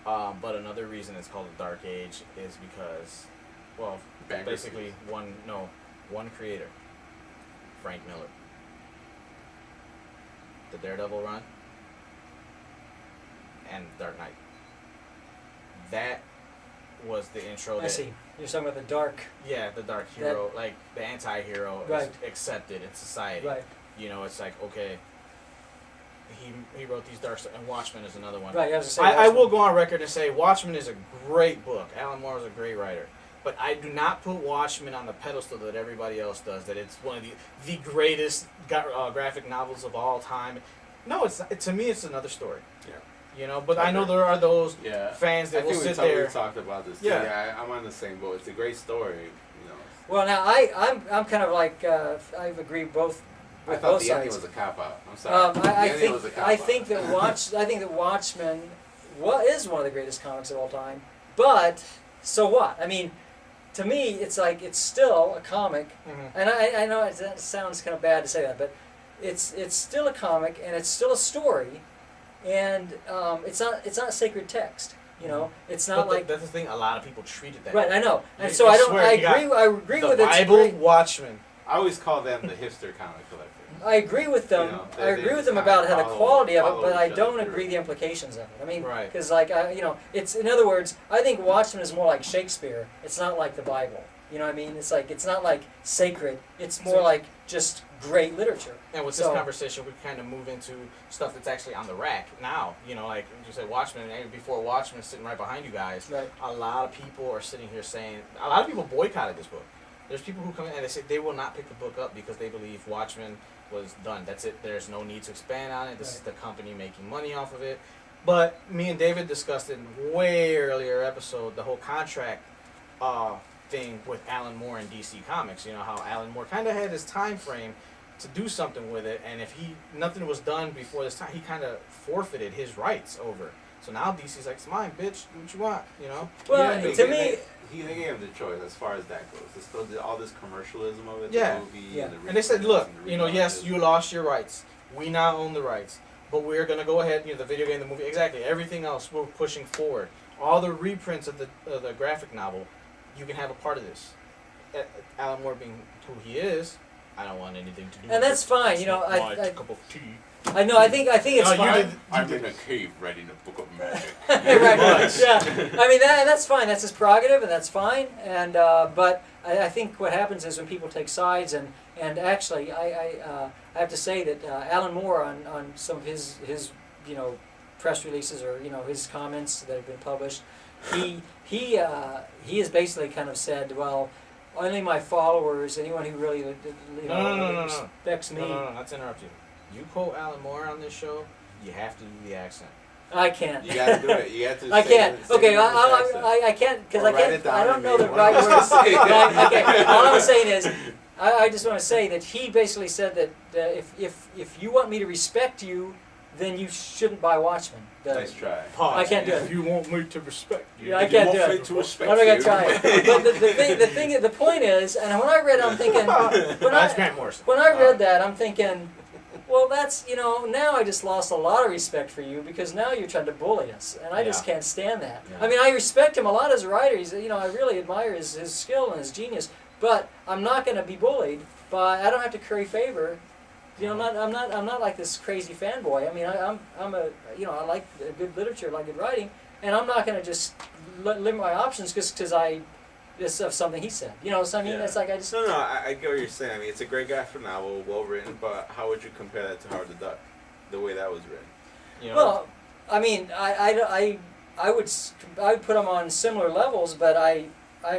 But another reason it's called the Dark Age is because, well, basically one creator, Frank Miller. The Daredevil run and Dark Knight. That was the intro. I see. You're talking about the dark. Yeah, the dark hero, like the anti-hero is accepted in society. Right. You know, it's like, okay, he wrote these dark stuff, and Watchmen is another one. Right, I will go on record and say Watchmen is a great book. Alan Moore is a great writer. But I do not put Watchmen on the pedestal that everybody else does, that it's one of the greatest graphic novels of all time. No, it's not, to me, it's another story. Yeah. You know, but I know there are those fans that will sit there. We talked about this. Yeah. Yeah, I'm on the same boat. It's a great story. You know. Well, now I'm kind of like I agree both. I thought the ending was a cop out. I'm sorry. I think that Watchmen is one of the greatest comics of all time. But so what? I mean, to me, it's like it's still a comic, and I know it sounds kind of bad to say that, but it's still a comic and it's still a story, and it's not sacred text. You know, it's not like that's the thing. A lot of people treat it that right. way. I know, and so I don't. I agree with it. Bible, Watchmen. I always call them the hipster comic collector. I agree with them. You know, I agree with them about how the quality of it, but I don't agree the implications of it. I mean, because like you know, it's in other words, I think Watchmen is more like Shakespeare. It's not like the Bible. You know what I mean? It's like it's not like sacred. It's more like just great literature. And with this conversation, we kind of move into stuff that's actually on the rack now. You know, like you said, Watchmen. And before Watchmen, sitting right behind you guys. Right. A lot of people are sitting here saying a lot of people boycotted this book. There's people who come in and they say they will not pick the book up because they believe Watchmen was done. That's it. There's no need to expand on it. This is the company making money off of it. But me and David discussed in way earlier episode the whole contract thing with Alan Moore and DC Comics. You know how Alan Moore kind of had his time frame to do something with it, and if nothing was done before this time, he kind of forfeited his rights over. So now DC's like, it's mine, bitch. Do what you want, you know? Well, to me, he gave him the choice as far as that goes. It's still all this commercialism of it, the movie, and they said, look, you know, yes, you lost your rights. We now own the rights, but we're gonna go ahead. You know, the video game, the movie, exactly. Everything else, we're pushing forward. All the reprints of the graphic novel, you can have a part of this. Alan Moore being who he is, I don't want anything to do. And that's fine. You know, I cup of tea. I know. I think it's fine. I'm in a cave writing a book of magic. Right. Yeah. I mean, that's fine. That's his prerogative, and that's fine. And but I think what happens is when people take sides, and actually, I have to say that Alan Moore on some of his you know press releases or you know his comments that have been published, he has basically kind of said, well, only my followers, anyone who really respects me. No, let's interrupt you. You quote Alan Moore on this show, you have to do the accent. I can't. You got to do it. You have to. I can't. Okay, I can't because I don't know the right word to say. Okay, all I'm saying is, I just want to say that he basically said that if you want me to respect you, then you shouldn't buy Watchmen. Nice try. I can't do it. If you want me to respect you, I can't do it. I'm not gonna try it. But the point is, and when I read it, I'm thinking, when I read that, I'm thinking, Well, that's, now I just lost a lot of respect for you because now you're trying to bully us, and I just Yeah. can't stand that. Yeah. I mean, I respect him a lot as a writer. He's, I really admire his skill and his genius, but I'm not going to be bullied by, I don't have to curry favor. I'm not like this crazy fanboy. I mean, I'm a, I like good literature, I like good writing, and I'm not going to just limit my options just of something he said. So I mean, Yeah. it's like I just. No, I get what you're saying. I mean, it's a great graphic novel, well written, but how would you compare that to Howard the Duck, the way that was written? Well, I mean, I would put them on similar levels, but I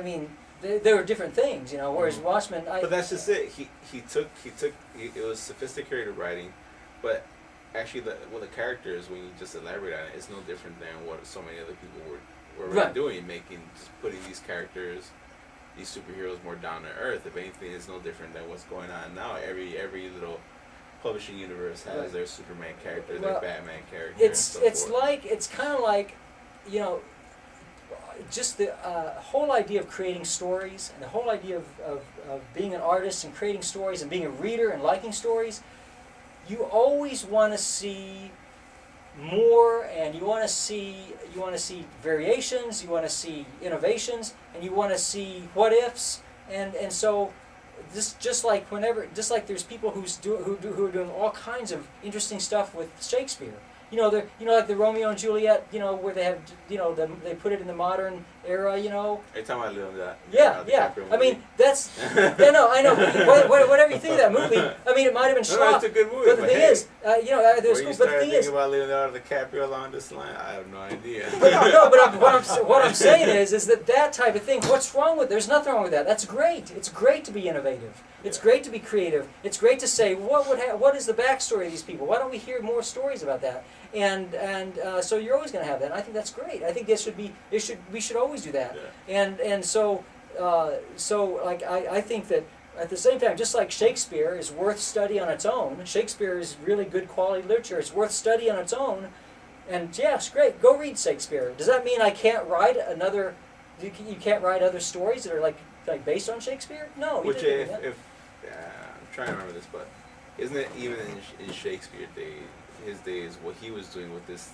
mean, they were different things, Whereas Mhm. Watchmen, But that's just it. He took it was sophisticated writing, but actually the characters, when you just elaborate on it, it's no different than what so many other people were already Right. doing, just putting these characters, these superheroes more down to earth. If anything, it's no different than what's going on now. Every little publishing universe has Right. their Superman character, Well, their Batman character. it's and so forth. it's kind of like, just the whole idea of creating stories and the whole idea of being an artist and creating stories and being a reader and liking stories. You always want to see more, and you want to see variations, you want to see innovations, and you want to see what ifs, and so just like there's people who are doing all kinds of interesting stuff with Shakespeare. Like the Romeo and Juliet, where they have, they put it in the modern era, Are you talking about Leonardo? Yeah. DiCaprio I mean, movie? that's, I know. Whatever you think of that movie, I mean, it might have been No, schlock. it's a good movie. But the thing hey, is, there's where cool. you But the started thing thinking is, about Leonardo DiCaprio along this line, I have no idea. but what I'm saying is that type of thing. What's wrong with? There's nothing wrong with that. That's great. It's great to be innovative. It's Yeah. great to be creative. It's great to say what is the backstory of these people? Why don't we hear more stories about that? And so you're always going to have that. And I think that's great. I think we should always do that. Yeah. And so like I think that at the same time, just like Shakespeare is worth study on its own, Shakespeare is really good quality literature. It's worth study on its own. And yeah, it's great. Go read Shakespeare. Does that mean I can't write another? You can't write other stories that are like based on Shakespeare? No. Which didn't do that. I'm trying to remember this, but isn't it even in Shakespeare his days, what he was doing with this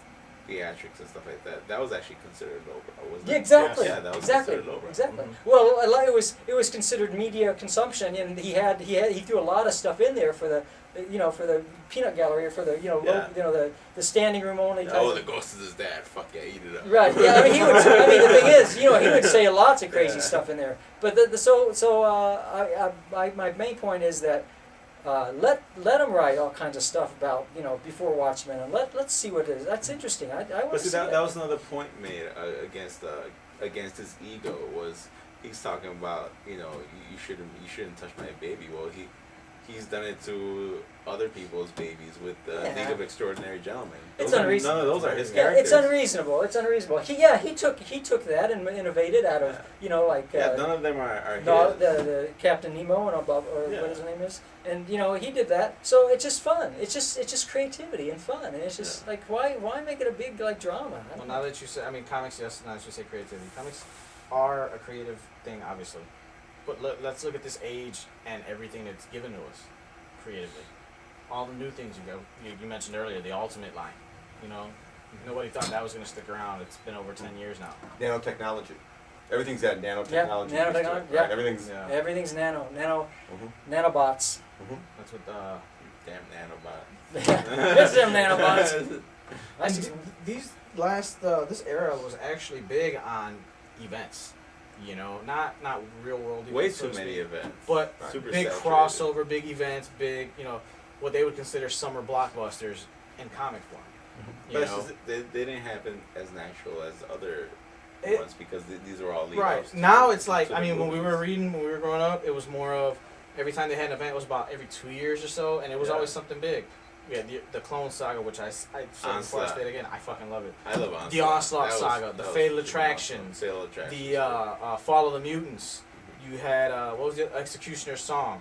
theatrics and stuff like that, that was actually considered low, wasn't Yeah, it? exactly. Yeah, that was exactly. considered lowbrow. Exactly. Well, it was considered media consumption, and he threw a lot of stuff in there for the peanut gallery, or for the the standing room only type. Oh, the ghost is his dad. Fuck yeah, eat it up. Right. Yeah. I mean, the thing is, he would say lots of crazy stuff in there. But my main point is that let him write all kinds of stuff about before Watchmen, and let's see what it is. That's interesting. I want But to see, see that was another point made against his ego. Was he's talking about you shouldn't touch my baby. Well, he's done it to other people's babies with the League of Extraordinary Gentlemen. It's None unreasonable. of those are his Yeah, characters. it's unreasonable. It's unreasonable. He took that and innovated out of none of them are no, his. the Captain Nemo and above, or Yeah. what his name is, and he did that. So it's just fun. It's just creativity and fun, and it's just like why make it a big drama? I Well, don't now that you say, comics, yes, now that you say creativity, comics are a creative thing, obviously. But let's look at this age and everything that's given to us creatively. All the new things you mentioned earlier, the Ultimate line. Nobody thought that was going to stick around. It's been over 10 years now. Nanotechnology. Everything's got nanotechnology. Yeah, used to it, nanotechnology, right? yeah. Everything's. Yeah. Everything's nanobots. That's what. Damn nanobot. It's them nanobots. And these last this era was actually big on events. Not real world events. Way so too to many speak, events. but Super big saturated. crossover, big events, big what they would consider summer blockbusters in comic form. But it's just, they didn't happen as natural as other It- ones because these are all lead Right. ups to- Now it's like, to the when we movies. were reading, when we were growing up, it was more of every time they had an event, it was about every 2 years or so, and it was Yeah. always something big. Yeah, the Clone Saga, which I said before I Onslaught. say it again, I fucking love it. I love Onslaught. The Onslaught That was- Saga, that the was Fatal freaking Attraction, awesome. Fatal Attraction. the Fall of the Mutants. You had, what was the Executioner's Song?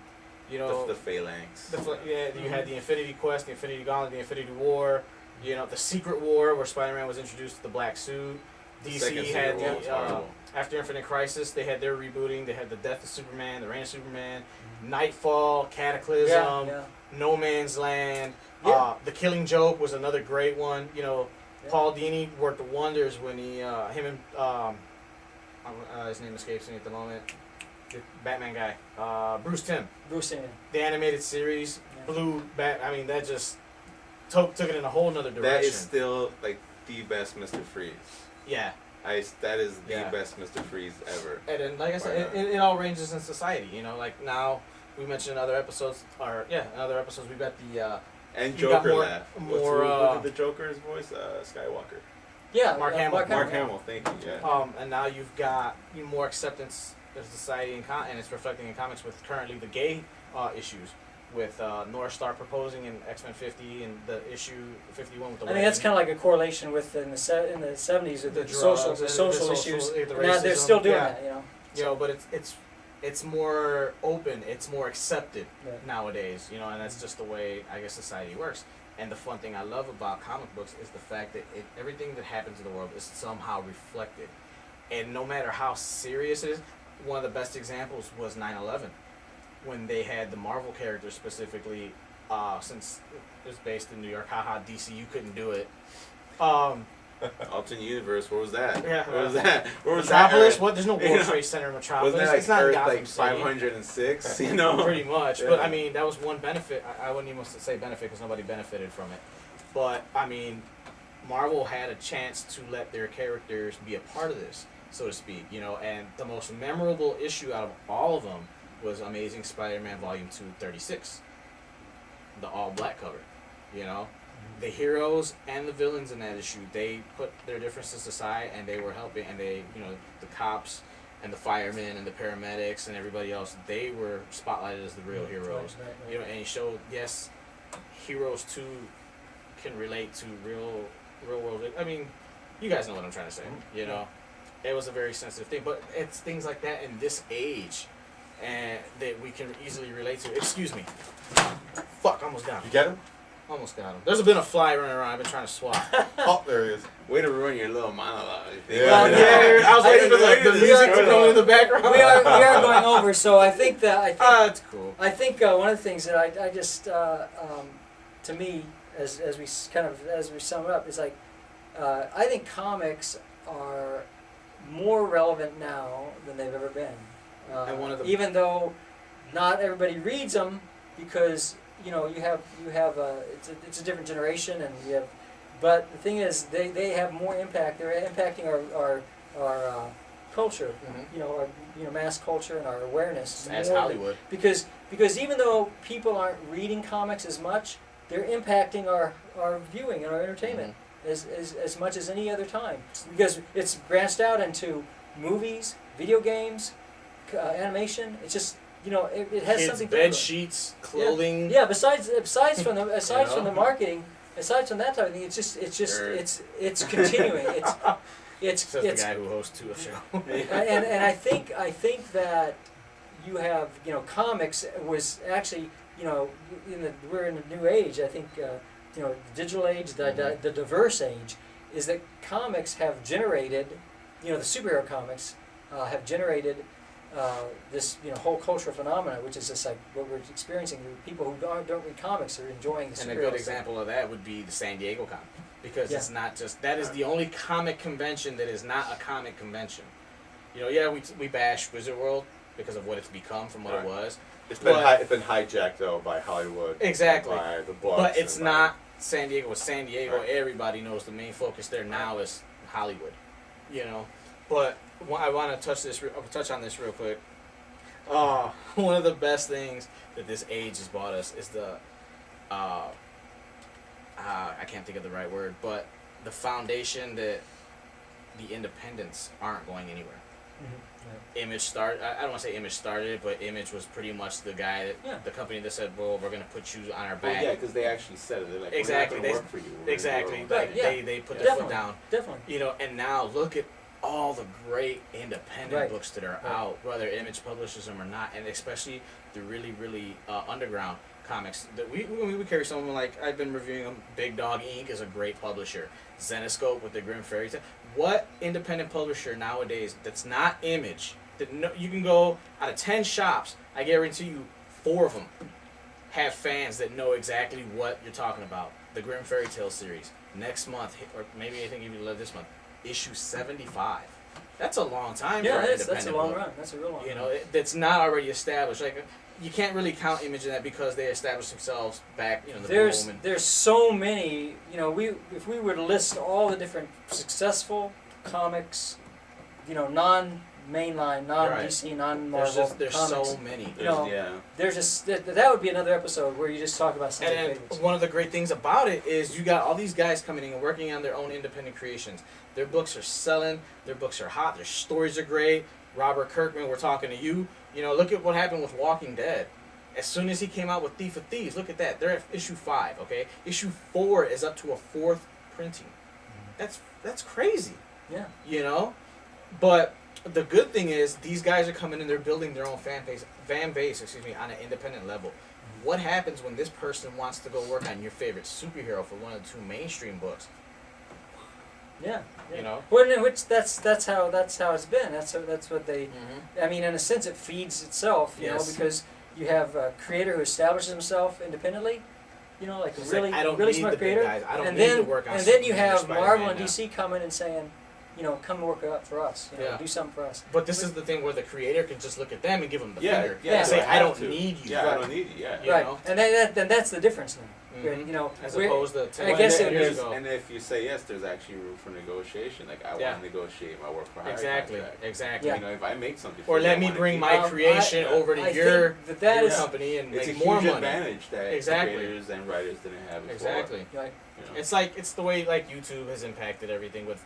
the Phalanx. You had the Infinity Quest, the Infinity Gauntlet, the Infinity War, the Secret War, where Spider-Man was introduced to the black suit, The DC second had Civil War was the horrible. after Infinite Crisis, they had their rebooting. They had the Death of Superman, the Reign of Superman, Nightfall, Cataclysm, Yeah. No Man's Land. Yeah. The Killing Joke was another great one. You know, Yeah. Paul Dini worked wonders when he him and his name escapes me at the moment. The Batman guy, Bruce Timm. Bruce Timm. The animated series Yeah. blew back. I mean, that just took it in a whole nother direction. That is still like the best Mr. Freeze. Yeah. That is the Yeah. best Mr. Freeze ever. And then, like I said, Why not? it all ranges in society. You know, like now we mentioned in other episodes, in other episodes we got the And You got Joker more- laugh. more, What did the Joker's voice? Skywalker. Yeah. Mark Hamill. Mark Hamill. Thank you. Yeah. and now you've got more acceptance of society and it's reflecting in comics with currently the gay issues with North Star proposing in X-Men 50 and the issue 51 with the I think that's wedding. kind of like a correlation with in the 70s with The the social drugs, the the social social- issues. the And now they're racism, still doing yeah. that, you know. You know, but it's more open, it's more accepted Right. nowadays, you know, and that's just the way I guess society works. And the fun thing I love about comic books is the fact that everything that happens in the world is somehow reflected. And no matter how serious it is, one of the best examples was 9/11, when they had the Marvel characters specifically, since it was based in New York, haha, DC, you couldn't do it. Alternate universe. Where was that? Yeah. Where was that? Where was Metropolis? that? What? There's no You World know, Trade Center in Metropolis. Wasn't that like it's not Earth Gotham like City. 506? You know. Pretty much. Yeah. But I mean, that was one benefit. I wouldn't even say benefit because nobody benefited from it. But I mean, Marvel had a chance to let their characters be a part of this, so to speak. You know, and the most memorable issue out of all of them was Amazing Spider-Man Volume 236, the all-black cover. You know, the heroes and the villains in that issue, they put their differences aside and they were helping, and they, you know, the cops and the firemen and the paramedics and everybody else, they were spotlighted as the real heroes. Right. You know, and he showed, yes, heroes too can relate to real world. I mean, you guys know what I'm trying to say. You know, it was a very sensitive thing, but it's things like that in this age, and that we can easily relate to. Excuse me. Fuck, almost got him. You get him? Almost got him. There's been a fly running around. I've been trying to swat. Oh, there he is. Way to ruin your little monologue. Yeah. Well, yeah, I was waiting for the music to go in the background. We are going over, so I think It's cool. I think one of the things that I just to me as we sum it up is like I think comics are more relevant now than they've ever been. And one of the- even though not everybody reads them because you know you have it's a different generation and you have, but the thing is they have more impact. They're impacting our culture, Mhm. you know, our mass culture and our awareness As more than- Hollywood. because even though people aren't reading comics as much, they're impacting our viewing and our entertainment as much as any other time because it's branched out into movies, video games, animation. It's just it has Kids, something. bed to it. sheets, clothing. Yeah. Besides from the from the know? marketing, aside from that type of thing, it's it's continuing. It's Says the guy who hosts to a show. and I think that you have comics was actually we're in a new age. I think the digital age, the diverse age, is that comics have generated the superhero comics have generated this whole cultural phenomena, which is just like what we're experiencing. The people who don't read comics are enjoying the superhero And a good stuff. example of that would be the San Diego Con, because Yeah. it's not just that is the only comic convention that is not a comic convention. We bash Wizard World because of what it's become from what it Right. was. It's been But- it's been hijacked though by Hollywood. Exactly. By the books. But it's and by- not San Diego. With San Diego, Right. everybody knows the main focus there now is Hollywood. But I want to touch on this real quick. One of the best things that this age has brought us is the I can't think of the right word, but the foundation that the independents aren't going anywhere. Image started. I don't want to say Image started it, but Image was pretty much the guy that Yeah. the company that said, "Well, we're going to put you on our Well, back." yeah, because they actually said it. They're like, Exactly, We're not they- gonna work for you. We're Exactly. gonna Like Right, yeah. they put their Definitely. foot down. Definitely. And now look at all the great independent Right. books that are Right. out, whether Image publishes them or not, and especially the really, really underground. comics. That we carry someone like I've been reviewing them. Big Dog Inc. is a great publisher. Zenoscope with the Grim Fairy Tale. What independent publisher nowadays that's not Image that you can go out of 10 shops, I guarantee you 4 of them have fans that know exactly what you're talking about. The Grim Fairy Tale series next month, or maybe I think even this month, issue 75. That's a long time. Yeah, for an that's a independent long book. run. That's a real long You run. know, that's not already established. Like you can't really count Image in that because they established themselves back, in the boom. And There's so many. If we were to list all the different successful comics, non-mainline, non-DC, non-Marvel there's comics. so many. There's just that would be another episode where you just talk about some of the And favorites. one of the great things about it is you got all these guys coming in and working on their own independent creations. Their books are selling. Their books are hot. Their stories are great. Robert Kirkman, we're talking to you. Look at what happened with Walking Dead. As soon as he came out with Thief of Thieves, look at that. They're at issue 5, okay? Issue 4 is up to a 4th printing. That's crazy. Yeah. But the good thing is these guys are coming in, they're building their own fan base, on an independent level. What happens when this person wants to go work on your favorite superhero for one of the 2 mainstream books? Yeah. Well, which that's how it's been. That's what they. I mean, in a sense, it feeds itself. Yes. Because you have a creator who establishes himself independently. Like It's a really, like, I don't really need smart the big creator. guys. I don't and need then, to work on and then you Superman or have Spider-Man Marvel and now. DC coming and saying, come work up for us. Do something for us. But this is the thing where the creator can just look at them and give them the finger. Yeah. And say, So I don't need you. Yeah, I don't need you. Yeah. You Right. know? And then that's the difference now. As we're- opposed to 10 I guess years it- ago. And if you say yes, there's actually room for negotiation. Like I want to negotiate my work for hire Exactly. contract. Exactly. Yeah. If I make something, Or for you, let I me wanna bring keep my it. creation over to I your think that your is company and It's a make huge more money. advantage that Exactly. creators and writers didn't have before. Exactly. right. It's the way like YouTube has impacted everything with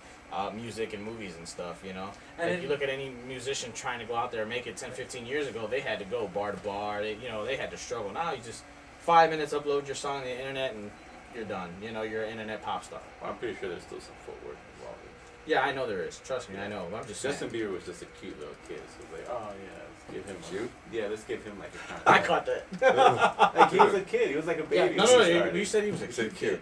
music and movies and stuff, And If you look at any musician trying to go out there and make it 10, 15 years ago, they had to go bar to bar. They had to struggle. Now you just 5 minutes upload your song to the internet and you're done. You're an internet pop star. Well, I'm pretty sure there's still some footwork involved. Yeah, I know there is. Trust me, I know. I'm just Justin saying. Bieber was just a cute little kid, so it was like, oh yeah, let's give him Cute? Yeah, let's give him like a contract. I caught that. Like he was a kid. He was like a baby. No, when he no, started. you said he was a He said cute kid.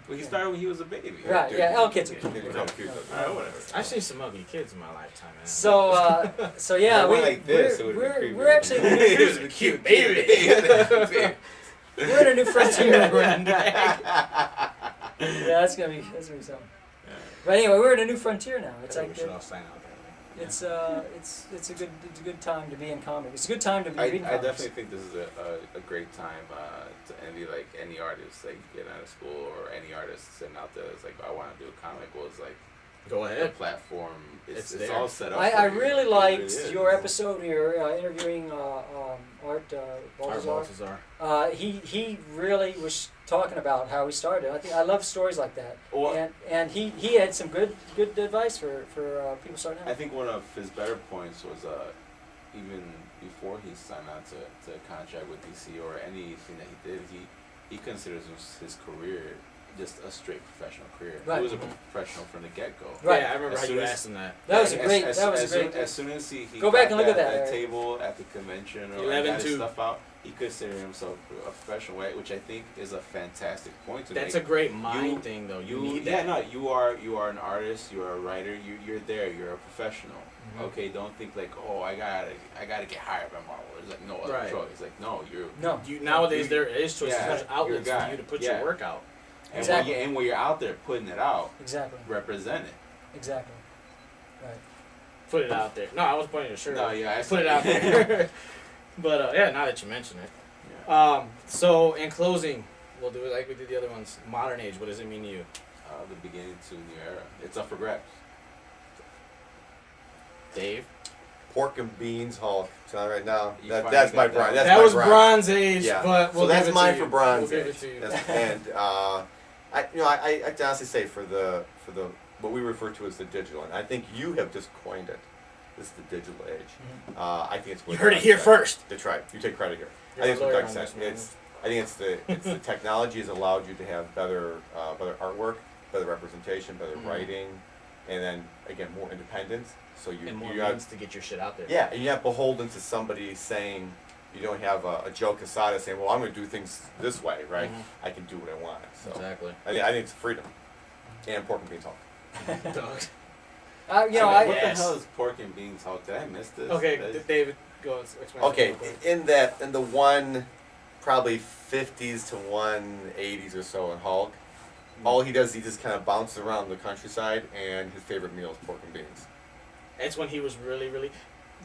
Well, he started when he was a baby. Right. Yeah. All kids are He cute. was all cute, though. Alright, whatever. I've seen some ugly kids in my lifetime, man. So yeah, If it went like this, it would've been we're creepy. we're actually He was a cute baby. we're in a new frontier. Yeah, Yeah, that's gonna be something. But anyway, we're in a new frontier now. It's like we should all sign out there. it's a good time to be in comics. It's a good time to be I reading comics. definitely think this is a great time to envy like any artist like getting out of school or any artist sitting out there that's like I want to do a comic. Well, it's like Go the ahead. platform. It's there. all set up. I for you. really It liked is. your episode where you're interviewing Art Art Baltazar. Baltazar. He really was talking about how he started. I love stories like that. Well, And he had some good advice for people starting out. I think one of his better points was even before he signed on to a contract with DC or anything that he did, he considers his career just a straight professional career. Right. He was a professional from the get-go. Right. Yeah, I remember As how soon you as- asked him that. That was a As- great. as- That was a as great. soon- As soon as he Go back got and look at that, that Eric. table at the convention or 11-2. got his stuff out, he considered himself a professional, right? Which I think is a fantastic point to That's make. a great mind thing, though. You need that. Yeah, no, you are an artist, you are a writer, you're there, you're a professional. Mhm. Okay, don't think like, oh, I gotta get hired by Marvel. There's like no other Right. choice. Like no, you're No. Nowadays, there is choices. Yeah, There's you're a outlets guy. for you to put Yeah. your work out. and Exactly. when you're out there putting it out, Exactly. represent it. Exactly. Right. Put it out there. No, I was pointing to shirt. No, yeah, I Put it saw- out there. But yeah, now that you mention it. Yeah. So in closing, we'll do it like we did the other ones. Modern age. What does it mean to you? The beginning to a new era. It's up for grabs. Dave. Pork and Beans Hulk. So right now, You that's finally my got Bronze. that. That's That my was Bronze. Bronze Age, Yeah. but we'll so that's give it mine to for you. Bronze We'll give Age. it to you. That's, and I can honestly say for the what we refer to as the digital, and I think you have just coined it. This is the digital age. Mhm. I think it's what You heard it Doug here said. first. That's right. You take credit here. You're I a think it's what lawyer Doug on said. this, man. I think it's the technology has allowed you to have better artwork, better representation, better Mhm. writing, and then again more independence. So And more you got means to get your shit out there. yeah, and you're not beholden to somebody saying, you don't have a Joe Quesada saying, well, I'm going to do things this way, right? Mhm. I can do what I want. So Exactly. I think it's freedom. And pork and bean talk. You know, what Yes. the hell is pork and bean talk? Did I miss this? Okay, That- David, go explain. Okay, real quick. in the one, probably 50s to 180s or so in Hulk, all he does, he just kind of bounces around the countryside, and his favorite meal is pork and beans. It's when he was really, really.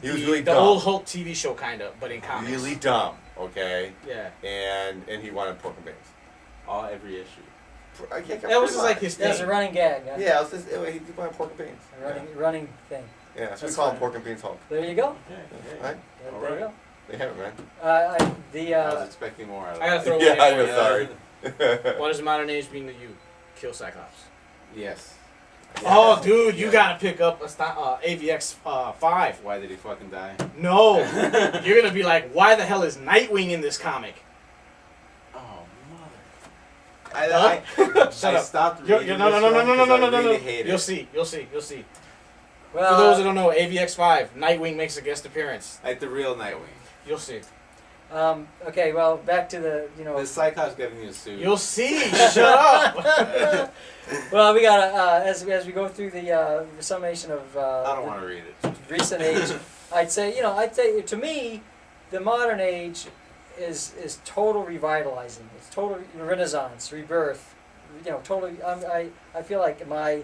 He was really the dumb. old Hulk TV show, kind of, but in comics. Really dumb, okay? Yeah. And he wanted pork and beans. every issue. I can't That was just like his That's thing. a running gag. Yeah, it was just, he wanted pork and beans. Running thing. Yeah, so we That's call him fine. pork and beans Hulk. There you go. Okay. Right? There you go. They have it, man. I was expecting more out of I gotta that. throw Yeah, one I in know, for you. sorry. What does modern age mean to you? Kill Cyclops. Yes. Oh, dude, you Yeah. gotta pick up a AVX 5. Why did he fucking die? No, you're gonna be like, why the hell is Nightwing in this comic? Oh, mother. Shut I up. stopped You're, reading no, no, this no, no, one no, no, no, because no, I no, really no. hate You'll it. see. You'll see. You'll see. Well, For those that don't know, AVX 5, Nightwing makes a guest appearance. Like the real Nightwing. You'll see. okay. Well, back to the The Cyclops giving you a suit. You'll see. Shut up. Well, we got as we go through the summation of I don't want to read it. recent age. I'd say to me, the modern age is total revitalizing. It's total renaissance, rebirth. Totally. I feel like my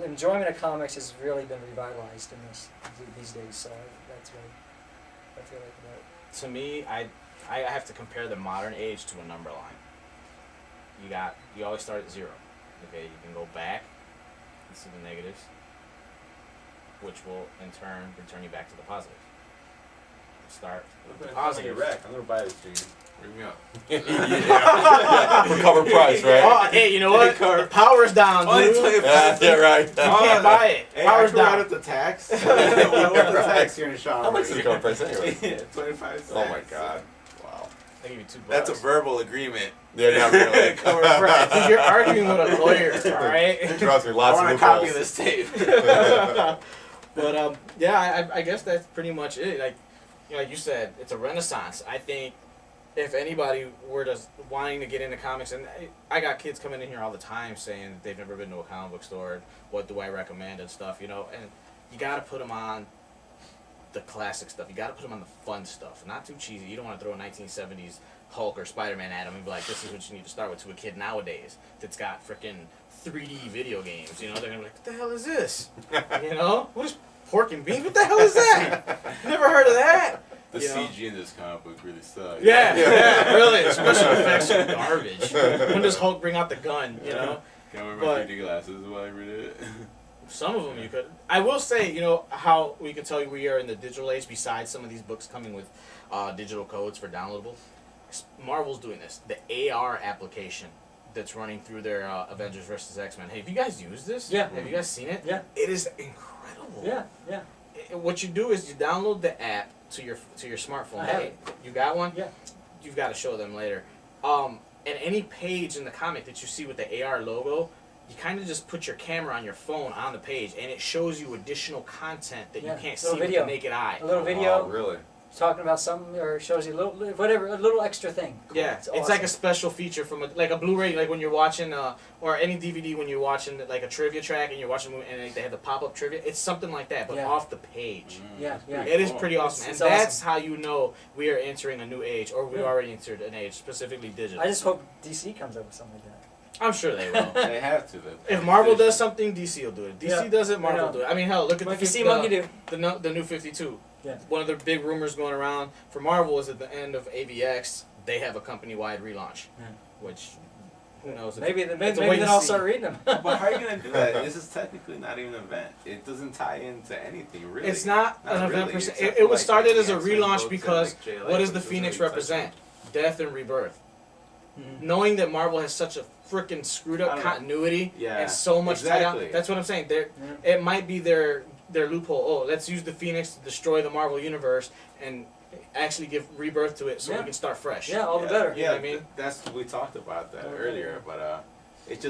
enjoyment of comics has really been revitalized in these days. So that's what I feel like about it. To me, I have to compare the modern age to a number line. You always start at 0. Okay, you can go back and see the negatives, which will in turn return you back to the positives. Start with the positives. I'm gonna buy this thing. Bring me up. For cover price, right? Oh, hey, you know what? The power's down, Only dude. 25 Yeah, right. You can't buy it. Hey, Power's I forgot down. at the tax. What's the tax here in Sean? How much is the cover price anyway? Yeah, 25 cents. Oh my god. Wow. I give you $2. That's a verbal agreement. Yeah, not really. Cover price. Dude, you're arguing with a lawyer, all right? Trust me, I lots want of a copy of loopholes. this tape. But yeah, I guess that's pretty much it. Like you said, it's a renaissance. I think if anybody were to wanting to get into comics, and I got kids coming in here all the time saying that they've never been to a comic book store, what do I recommend and stuff, and you got to put them on the classic stuff. You got to put them on the fun stuff, not too cheesy. You don't want to throw a 1970s Hulk or Spider-Man at them and be like, this is what you need to start with to a kid nowadays that's got freaking 3D video games. They're gonna be like, what the hell is this? What is pork and beans? What the hell is that? Never heard of that. The You know? CG in this comic book really sucks. Yeah, really. The special effects are garbage. When does Hulk bring out the gun? Can't wear my But- 3D glasses while I read it. Some of them you could. I will say, how we can tell you we are in the digital age. Besides some of these books coming with digital codes for downloadable, Marvel's doing this. The AR application that's running through their Avengers vs. X-Men. Hey, have you guys used this? Yeah. Have you guys seen it? Yeah. It is incredible. Yeah. What you do is you download the app to your smartphone. I have Hey, it. you got one? Yeah. You've got to show them later. And any page in the comic that you see with the AR logo, you kind of just put your camera on your phone on the page, and it shows you additional content that Yeah, you can't little see video. with the naked eye. A little video Oh, really? talking about something, or shows you a little extra thing. Cool. Yeah, it's like a special feature from like a Blu-ray, like when you're watching, or any DVD when you're watching like a trivia track and you're watching a movie and they have the pop-up trivia. It's something like that, but Yeah. off the page. Yeah. It is cool. pretty awesome, It's and that's awesome. how you know we are entering a new age, or we Yeah. already entered an age, specifically digital. I just hope DC comes up with something like that. I'm sure they will. They have to. If Marvel does something, DC will do it. DC Yeah, does it, I Marvel know. will do it. I mean, hell, look at Like the you see Monkey do. the new 52. Yeah. One of the big rumors going around for Marvel is at the end of AVX, they have a company-wide relaunch, Yeah. which who knows? Maybe It's a then wait and I'll see. start reading them. But how are you gonna do that? This is technically not even an event. It doesn't tie into anything really. It's not an event really, per se. except It for, was started the as a X-Men relaunch books and, because JLA, what does which the doesn't Phoenix really touch represent? Death and rebirth. Mhm. Knowing that Marvel has such a freaking screwed I up don't know. continuity Yeah, and so much tied exactly. out. That's what I'm saying. Yeah. It might be their loophole. Oh, let's use the Phoenix to destroy the Marvel universe and actually give rebirth to it so we Yeah. can start fresh. Yeah, all the better. You know what I mean? That's we talked about that All the earlier, but it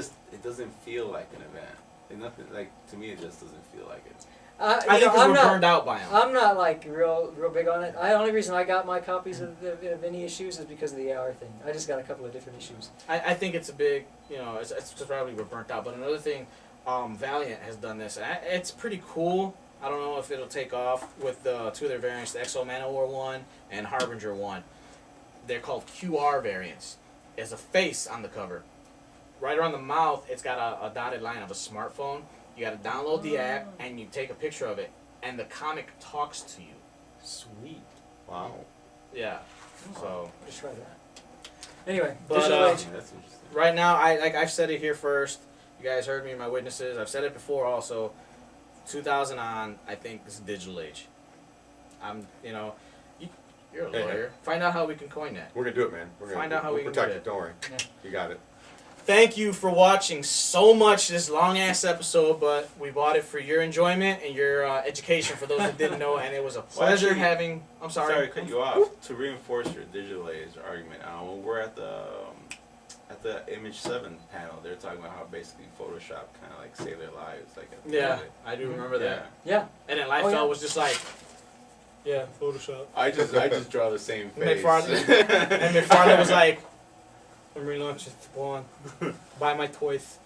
doesn't feel like an event. Nothing like to me. It just doesn't feel like it. I think because I'm we're not. burned out by them. I'm not like real big on it. The only reason I got my copies of any issues is because of the AR thing. I just got a couple of different issues. I think it's a big, it's just probably we're burnt out. But another thing, Valiant has done this, and it's pretty cool. I don't know if it'll take off with the two of their variants, the Exo Manowar one and Harbinger one. They're called QR variants. There's a face on the cover. Right around the mouth, it's got a dotted line of a smartphone. You got to download the app, and you take a picture of it, and the comic talks to you. Sweet. Wow. Yeah. So. Just try that. Anyway, But, Digital Age. That's interesting. Right now, I've said it here first. You guys heard me, my witnesses. I've said it before also. 2000 on, I think this is Digital Age. You're a Hey, lawyer. Find out how we can coin that. We're gonna do it, man. Find out how we can protect do it. it. Don't worry. Yeah. You got it. Thank you for watching so much this long ass episode, but we bought it for your enjoyment and your education for those that didn't know, and it was a pleasure actually, having. I'm sorry. to cut you off. To reinforce your Digital Age argument, when we're at the Image 7 panel, they're talking about how basically Photoshop kind of like saved their lives. Like at the Yeah, end of it. I do remember that. Yeah. And then Liefeld was just like, yeah, Photoshop. I just draw the same And face. McFarlane was like, I'm relaunching one, buy my toys,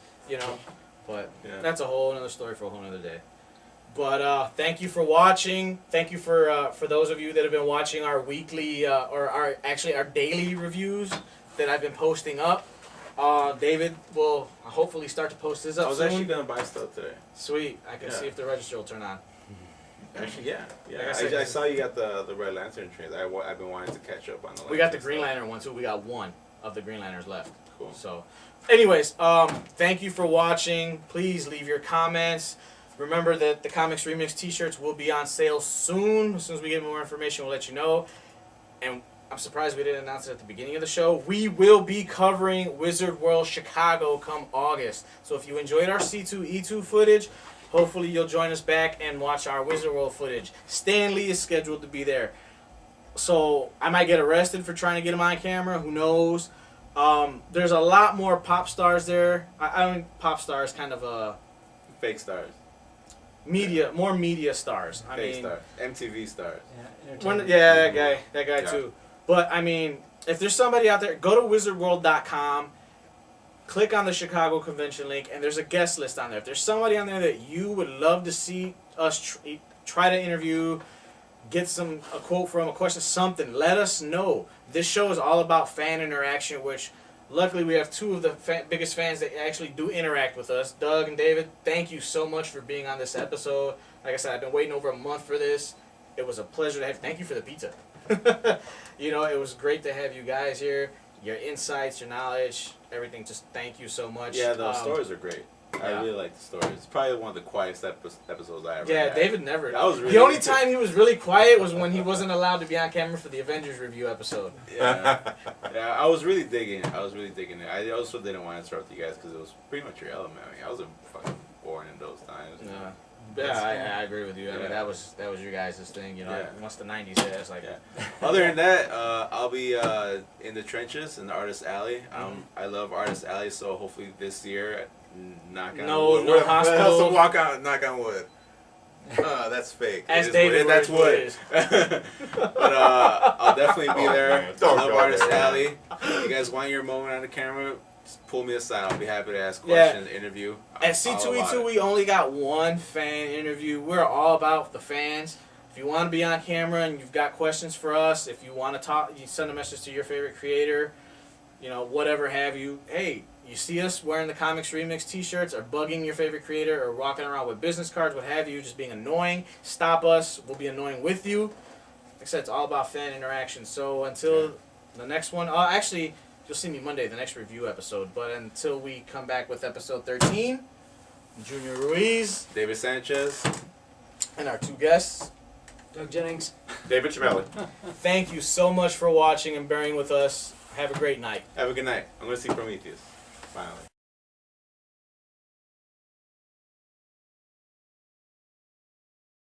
But Yeah. that's a whole other story for a whole other day. But thank you for watching. Thank you for those of you that have been watching our weekly or our daily reviews that I've been posting up. David will hopefully start to post his up I was soon. actually gonna buy stuff today. Sweet. I can Yeah. see if the register will turn on. Actually, yeah. Like I said, I saw you got the Red Lantern trains. I've been wanting to catch up on the. We got the Lantern Green stuff. Lantern one too. We got one of the Green Lanterns left. Cool. So, anyways, thank you for watching. Please leave your comments. Remember that the Comics Remix T-shirts will be on sale soon. As soon as we get more information, we'll let you know. And I'm surprised we didn't announce it at the beginning of the show. We will be covering Wizard World Chicago come August. So if you enjoyed our C2E2 footage, hopefully you'll join us back and watch our Wizard World footage. Stan Lee is scheduled to be there. So I might get arrested for trying to get him on camera. Who knows? There's a lot more pop stars there. I don't think pop stars, kind of a Fake stars. more media stars. I Fake mean, stars. MTV stars. Yeah, When, entertainment. yeah, that guy Yeah. too. But I mean, if there's somebody out there, go to wizardworld.com, click on the Chicago convention link, and there's a guest list on there. If there's somebody on there that you would love to see us try to interview, get a quote from, a question, something, let us know. This show is all about fan interaction, which luckily we have two of the biggest fans that actually do interact with us. Doug and David, thank you so much for being on this episode. Like I said, I've been waiting over a month for this. It was a pleasure to have. Thank you for the pizza. It was great to have you guys here. Your insights, your knowledge, everything. Just thank you so much. Yeah, the stories are great. I yeah. really like the stories. It's probably one of the quietest episodes I ever Yeah, had. David never. That was really the only good. time he was really quiet was when he wasn't allowed to be on camera for the Avengers review episode. Yeah, yeah, I was really digging it. I also didn't want to interrupt you guys because it was pretty much your element. I mean, I was fucking born in those times. Yeah, I agree with you. I mean, Yeah. that was your guys' thing. Yeah. Once the '90s hit, it's like, Yeah. Other than that, I'll be in the trenches in the Artist Alley. I love Artist Alley, so hopefully this year, knock on wood. no hospital. So walk out, knock on wood. That's fake. Ask It is David wood. where That's his wood wood. is. But I'll definitely be there. man. Don't I love go Artist there. Alley. You guys want your moment on the camera? Just pull me aside. I'll be happy to ask Yeah. questions, interview. At All about C2E2, it. we only got one fan interview. We're all about the fans. If you want to be on camera and you've got questions for us, if you want to talk, you send a message to your favorite creator, whatever have you. Hey, you see us wearing the Comics Remix t-shirts or bugging your favorite creator or walking around with business cards, what have you, just being annoying, stop us. We'll be annoying with you. Like I said, it's all about fan interaction. So until the next one, actually, you'll see me Monday, the next review episode. But until we come back with episode 13, Junior Ruiz David Sanchez. and our two guests, Doug Jennings. David Chamelli. thank you so much for watching and bearing with us. Have a great night. Have a good night. I'm going to see Prometheus. Finally.